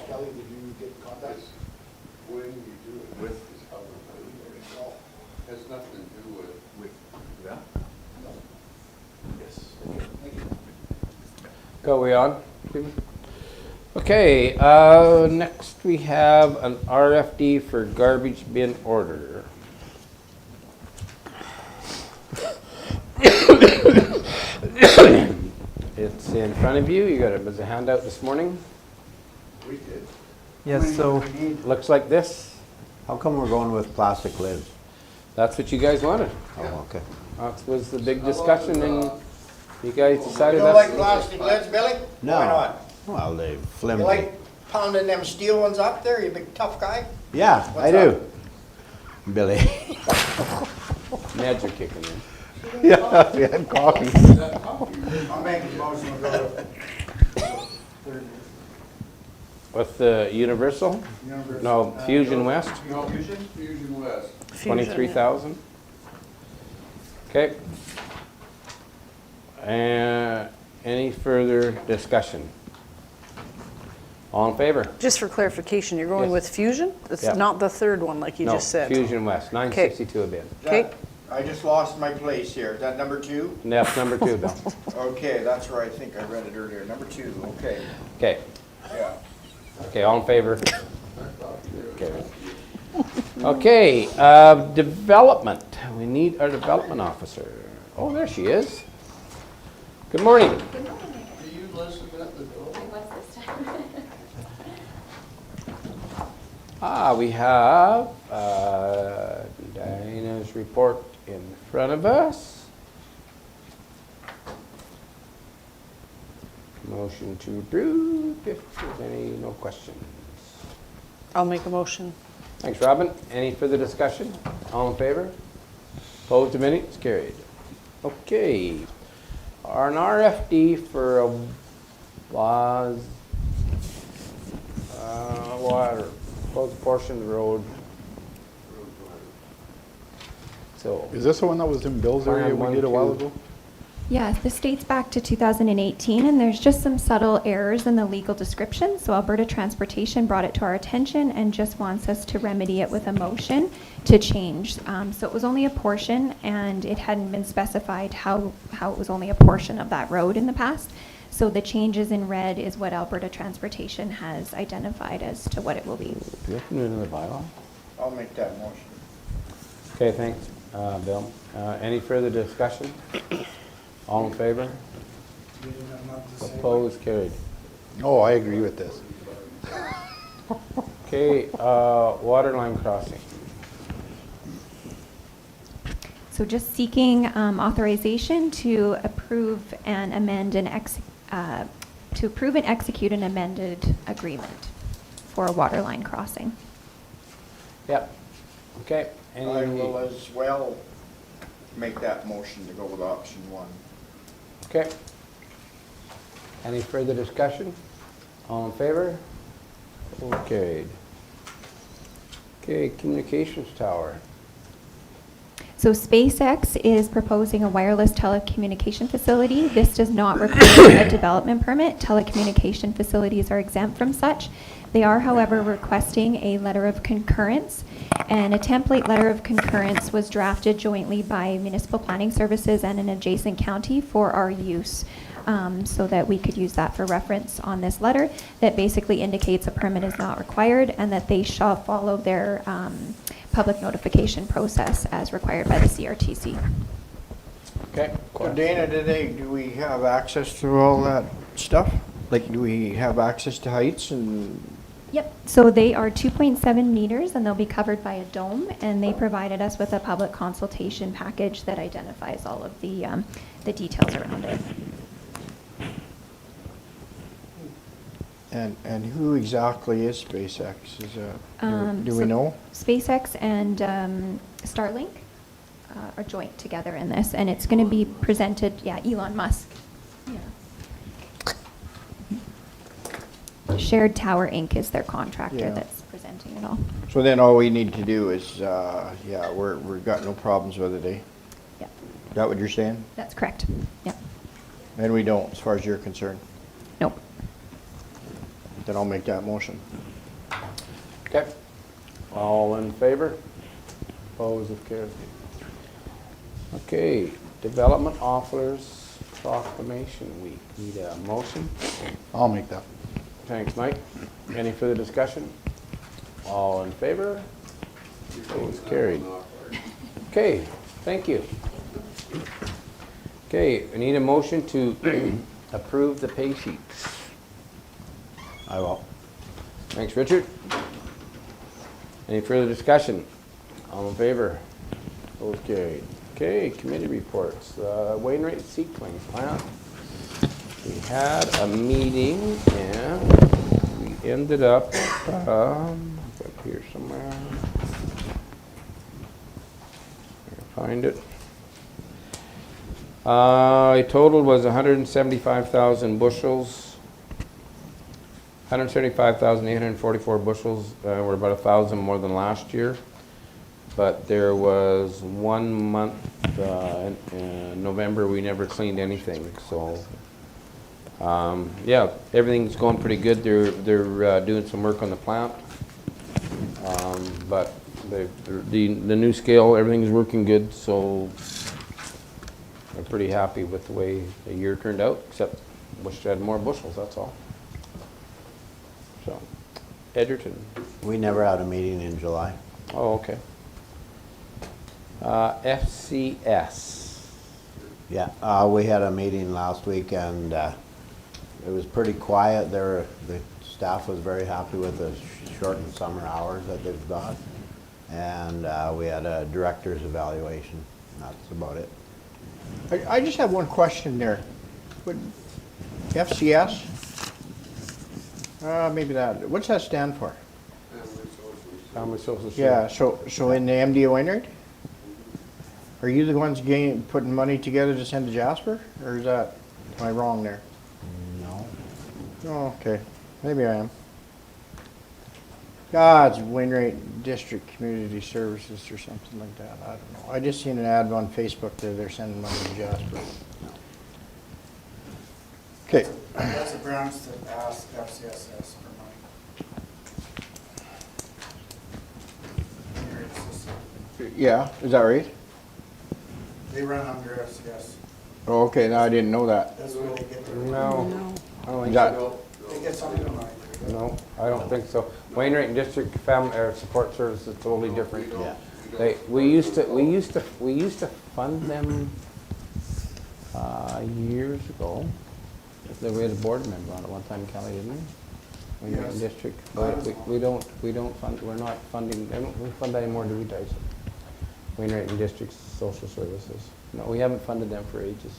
Kelly, did you get contacts? When you do it with is how we're doing it. Has nothing to do with Yeah? Yes. Go we on? Okay, next we have an RFD for garbage bin order. It's in front of you. You got it as a handout this morning. we did. Yes, so Looks like this. How come we're going with plastic lids? That's what you guys wanted. Oh, okay. That was the big discussion, and you guys You decided don't like that's... plastic lids, Billy? No. Why not? Well, they You flimsy. like pounding them steel ones up there, you big tough guy? Yeah, I What's do. Billy. Meds are kicking in. Yeah, we had coffee. I'm making a motion to go to third. With the Universal? Universal. No, Fusion West, No, Fusion West. Fusion, yeah. 23,000. Okay. Any further discussion? All in favor? Just for clarification, you're going Yes. with Fusion? It's Yeah. not the third one like you No, just said? Fusion West, 962 a bid. Okay. I just lost my place here. Is that number 2? And that's number 2, Bill. Okay, that's where I think I read it earlier. Number 2, okay. Okay, Yeah. okay, all in favor? Okay. Okay, development. We need our development officer. Oh, there she is. Good morning. Do you listen at the door? We have Diana's report in front of us. Motion to approve, if there's any, no questions. I'll make a motion. Thanks, Robin. Any further discussion? All in favor? Opposed, to it's carried. Okay. An RFD for a was water, closed portion of the road. So, Is this the one that was in Bill's area we did a while ago? Yes, this dates back to 2018, and there's just some subtle errors in the legal description. So Alberta Transportation brought it to our attention and just wants us to remedy it with a motion to change. So it was only a portion, and it hadn't been specified how it was only a portion of that road in the past. So the changes in red is what Alberta Transportation has identified as to what it will be. do you have to do another bylaw? I'll make that motion. Okay, thanks, Bill. Any further discussion? All in favor? Opposed, carried. Oh, I agree with this. Okay, water line crossing. So just seeking authorization to approve and amend and execute an amended agreement for a water line crossing. Yep. Okay. I will as well make that motion to go with option 1. Okay. Any further discussion? All in favor? Okay. Okay, communications tower. So SpaceX is proposing a wireless telecommunication facility. This does not require a development permit. Telecommunication facilities are exempt from such. They are, however, requesting a letter of concurrence, and a template letter of concurrence was drafted jointly by Municipal Planning Services and an adjacent county for our use, so that we could use that for reference on this letter that basically indicates a permit is not required and that they shall follow their public notification process as required by the CRTC. Okay. So Dana, do we have access to all that stuff? Like, do we have access to heights and? Yep, so they are 2.7 meters and they'll be covered by a dome, and they provided us with a public consultation package that identifies all of the details around it. And who exactly is SpaceX? Do we So know? SpaceX and Starlink are joint together in this, and it's going to be presented, Elon Musk. Shared Tower Inc. is their contractor Yeah. that's presenting it all. So then all we need to do is, we've got no problems with it, eh? Yeah, Is that what you're saying? that's correct. Yeah. And we don't, as far as you're concerned? Nope. then I'll make that motion. Okay. All in favor? Opposed, if carried. Okay, Development Officers Proclamation Week. Need a motion? I'll make that. Thanks, Mike. Any further discussion? All in favor? Opposed, carried. Okay, thank you. Okay, I need a motion to approve the pay sheets. I will. Thanks, Richard. Any further discussion? All in favor? Opposed, carried. Okay, committee reports. Wainwright Sequing Plant. We had a meeting and we ended up, up here somewhere. Find it. Total was 175,000 bushels. 175,844 bushels. We're about 1,000 more than last year. But there was 1 month in November we never cleaned anything. So yeah, everything's going pretty good. They're doing some work on the plant, but the new scale, everything's working good. So I'm pretty happy with the way the year turned out. Except wish I had more bushels. That's all. So, Edgerton. We never had a meeting in July. Oh, okay. FCS. Yeah, we had a meeting last week and it was pretty quiet. The staff was very happy with the shortened summer hours that they've got. And we had a director's evaluation. That's about it. I just have one question there. FCS? Maybe that, what's that stand for? Family Social Yeah, so in the MD of Wainwright? Are you the ones putting money together to send to Jasper? Or is that, am I wrong there? No. Oh, okay, maybe I am. It's Wainwright District Community Services or something like that, I don't know. I just seen an ad on Facebook that they're sending money to Jasper. Okay. That's a branch that asks FCSS for money. Wainwright system. Yeah, is that right? They run under FCS. Oh, okay, now I didn't know that. That's where they get their. No. I don't think That- so. They get something of money. No, I don't think so. Wainwright and District Family Support Service is totally different. Yeah. We used to fund them years ago. We had a board member on it one time, Kelly, didn't we? Wainwright and Yes. District. But we don't fund. We're not funding. We fund that anymore, do we, Tyson? Wainwright and District Social Services. No, we haven't funded them for ages.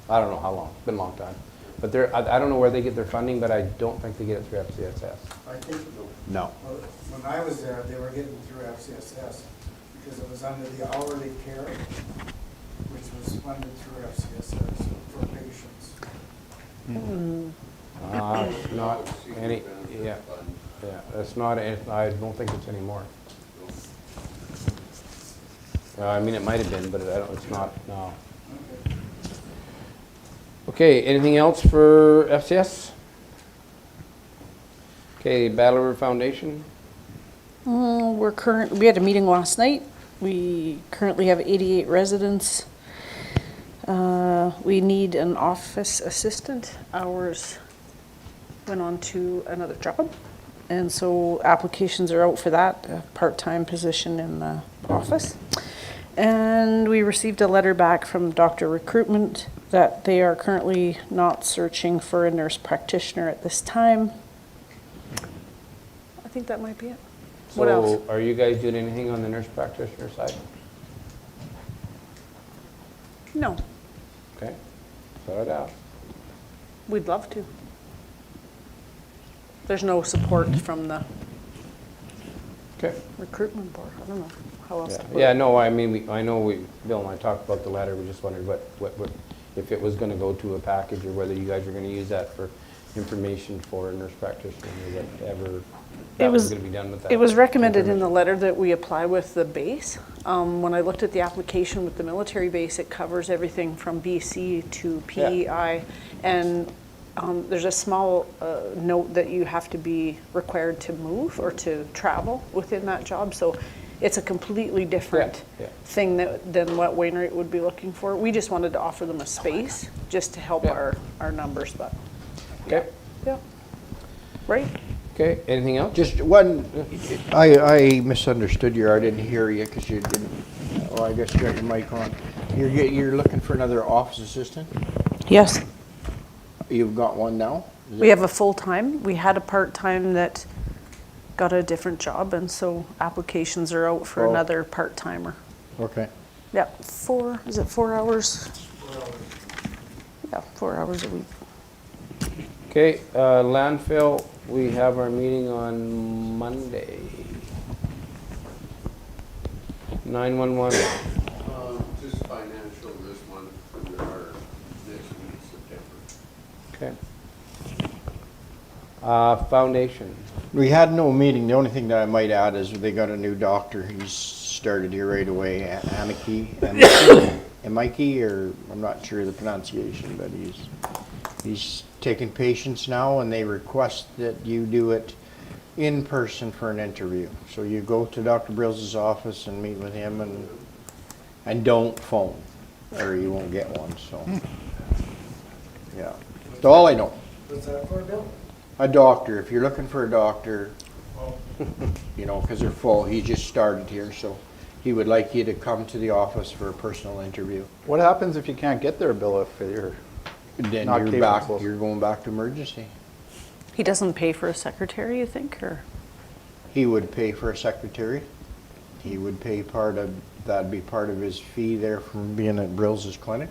I don't know how long. It's been a long time. But I don't know where they get their funding, but I don't think they get it through FCSS. I think, No. when I was there, they were getting through FCSS because it was under the hourly care, which was funded through FCSS for patients. Not any, yeah, that's not, I don't think it's anymore. I mean, it might have been, but it's not now. Okay, anything else for FCS? Okay, Battle River Foundation. We had a meeting last night. We currently have 88 residents. We need an office assistant. Ours went on to another job. And so applications are out for that, a part-time position in the office. And we received a letter back from Dr. Recruitment that they are currently not searching for a nurse practitioner at this time. I think that might be it. What else? So are you guys doing anything on the nurse practitioner side? No, Okay, throw it out. we'd love to. There's no support from the Okay. recruitment board. I don't know how else to put Yeah, it. no, I mean, Bill and I talked about the letter, we just wondered if it was gonna go to a package or whether you guys were gonna use that for information for a nurse practitioner or whatever. That was gonna be done with that. It was recommended in the letter that we apply with the base. When I looked at the application with the military base, it covers everything from BC to PEI. And there's a small note that you have to be required to move or to travel within that job. So it's a completely different thing than what Wainwright would be looking for. We just wanted to offer them a space just to help our numbers, but Okay. yeah. Right? Okay, anything else? Just one, I misunderstood you, or I didn't hear you, because you didn't, oh, I guess you got your mic on. You're looking for another office assistant? Yes. You've got one now? Is We it- have a full-time. We had a part-time that got a different job, and so applications are out for Oh. another part-timer. Okay. Yeah, 4 hours? Yeah, 4 hours a week. Okay, landfill, we have our meeting on Monday. 911. Just financial this month for our next meeting September. Okay. Foundation. We had no meeting. The only thing that I might add is they got a new doctor. He's started here right away, Amiki, or I'm not sure the pronunciation, but he's taking patients now, and they request that you do it in person for an interview. So you go to Dr. Brill's office and meet with him, and don't phone, or you won't get one. So yeah, that's all I know. What's that for, Bill? A doctor, if you're looking for a doctor, you know, because they're full, he just started here, so he would like you to come to the office for a personal interview. What happens if you can't get there, Bill, if you're Then not you're back, capable? you're going back to emergency. He doesn't pay for a secretary, you think, or? He would pay for a secretary. He would pay that'd be part of his fee there from being at Brill's clinic.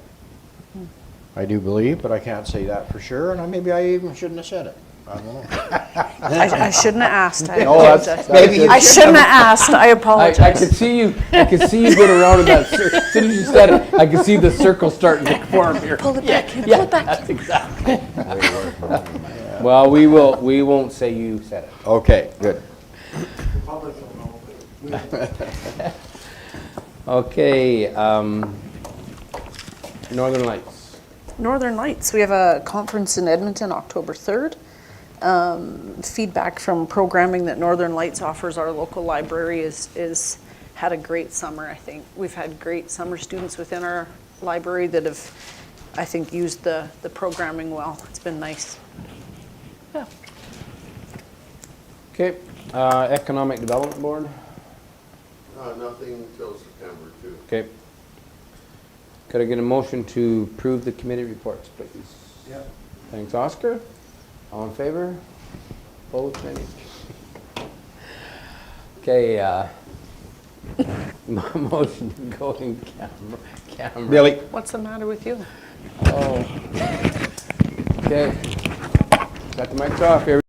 I do believe, but I can't say that for sure, and maybe I even shouldn't have said it. I don't know. I shouldn't have asked. I No, that's- apologize. maybe you I shouldn't have asked. I I apologize. could see you get around in that circle. As soon as you said it, I could see the circle starting to form here. Pull it back in, pull it back That's exactly. Well, we won't say you said it. Okay, good. The public will know, but Okay, Northern Lights. Northern Lights, we have a conference in Edmonton, October 3rd. Feedback from programming that Northern Lights offers our local library is had a great summer, I think. We've had great summer students within our library that have, I think, used the programming well. It's been nice. Yeah. Okay, Economic Development Board. Nothing until September too. Okay. Could I get a motion to approve the committee reports, please? Yep. Thanks, Oscar. All in favor? Opposed, any? Okay, motion to go in camera. Billy? What's the matter with you? Oh. Okay. Got the mics off here.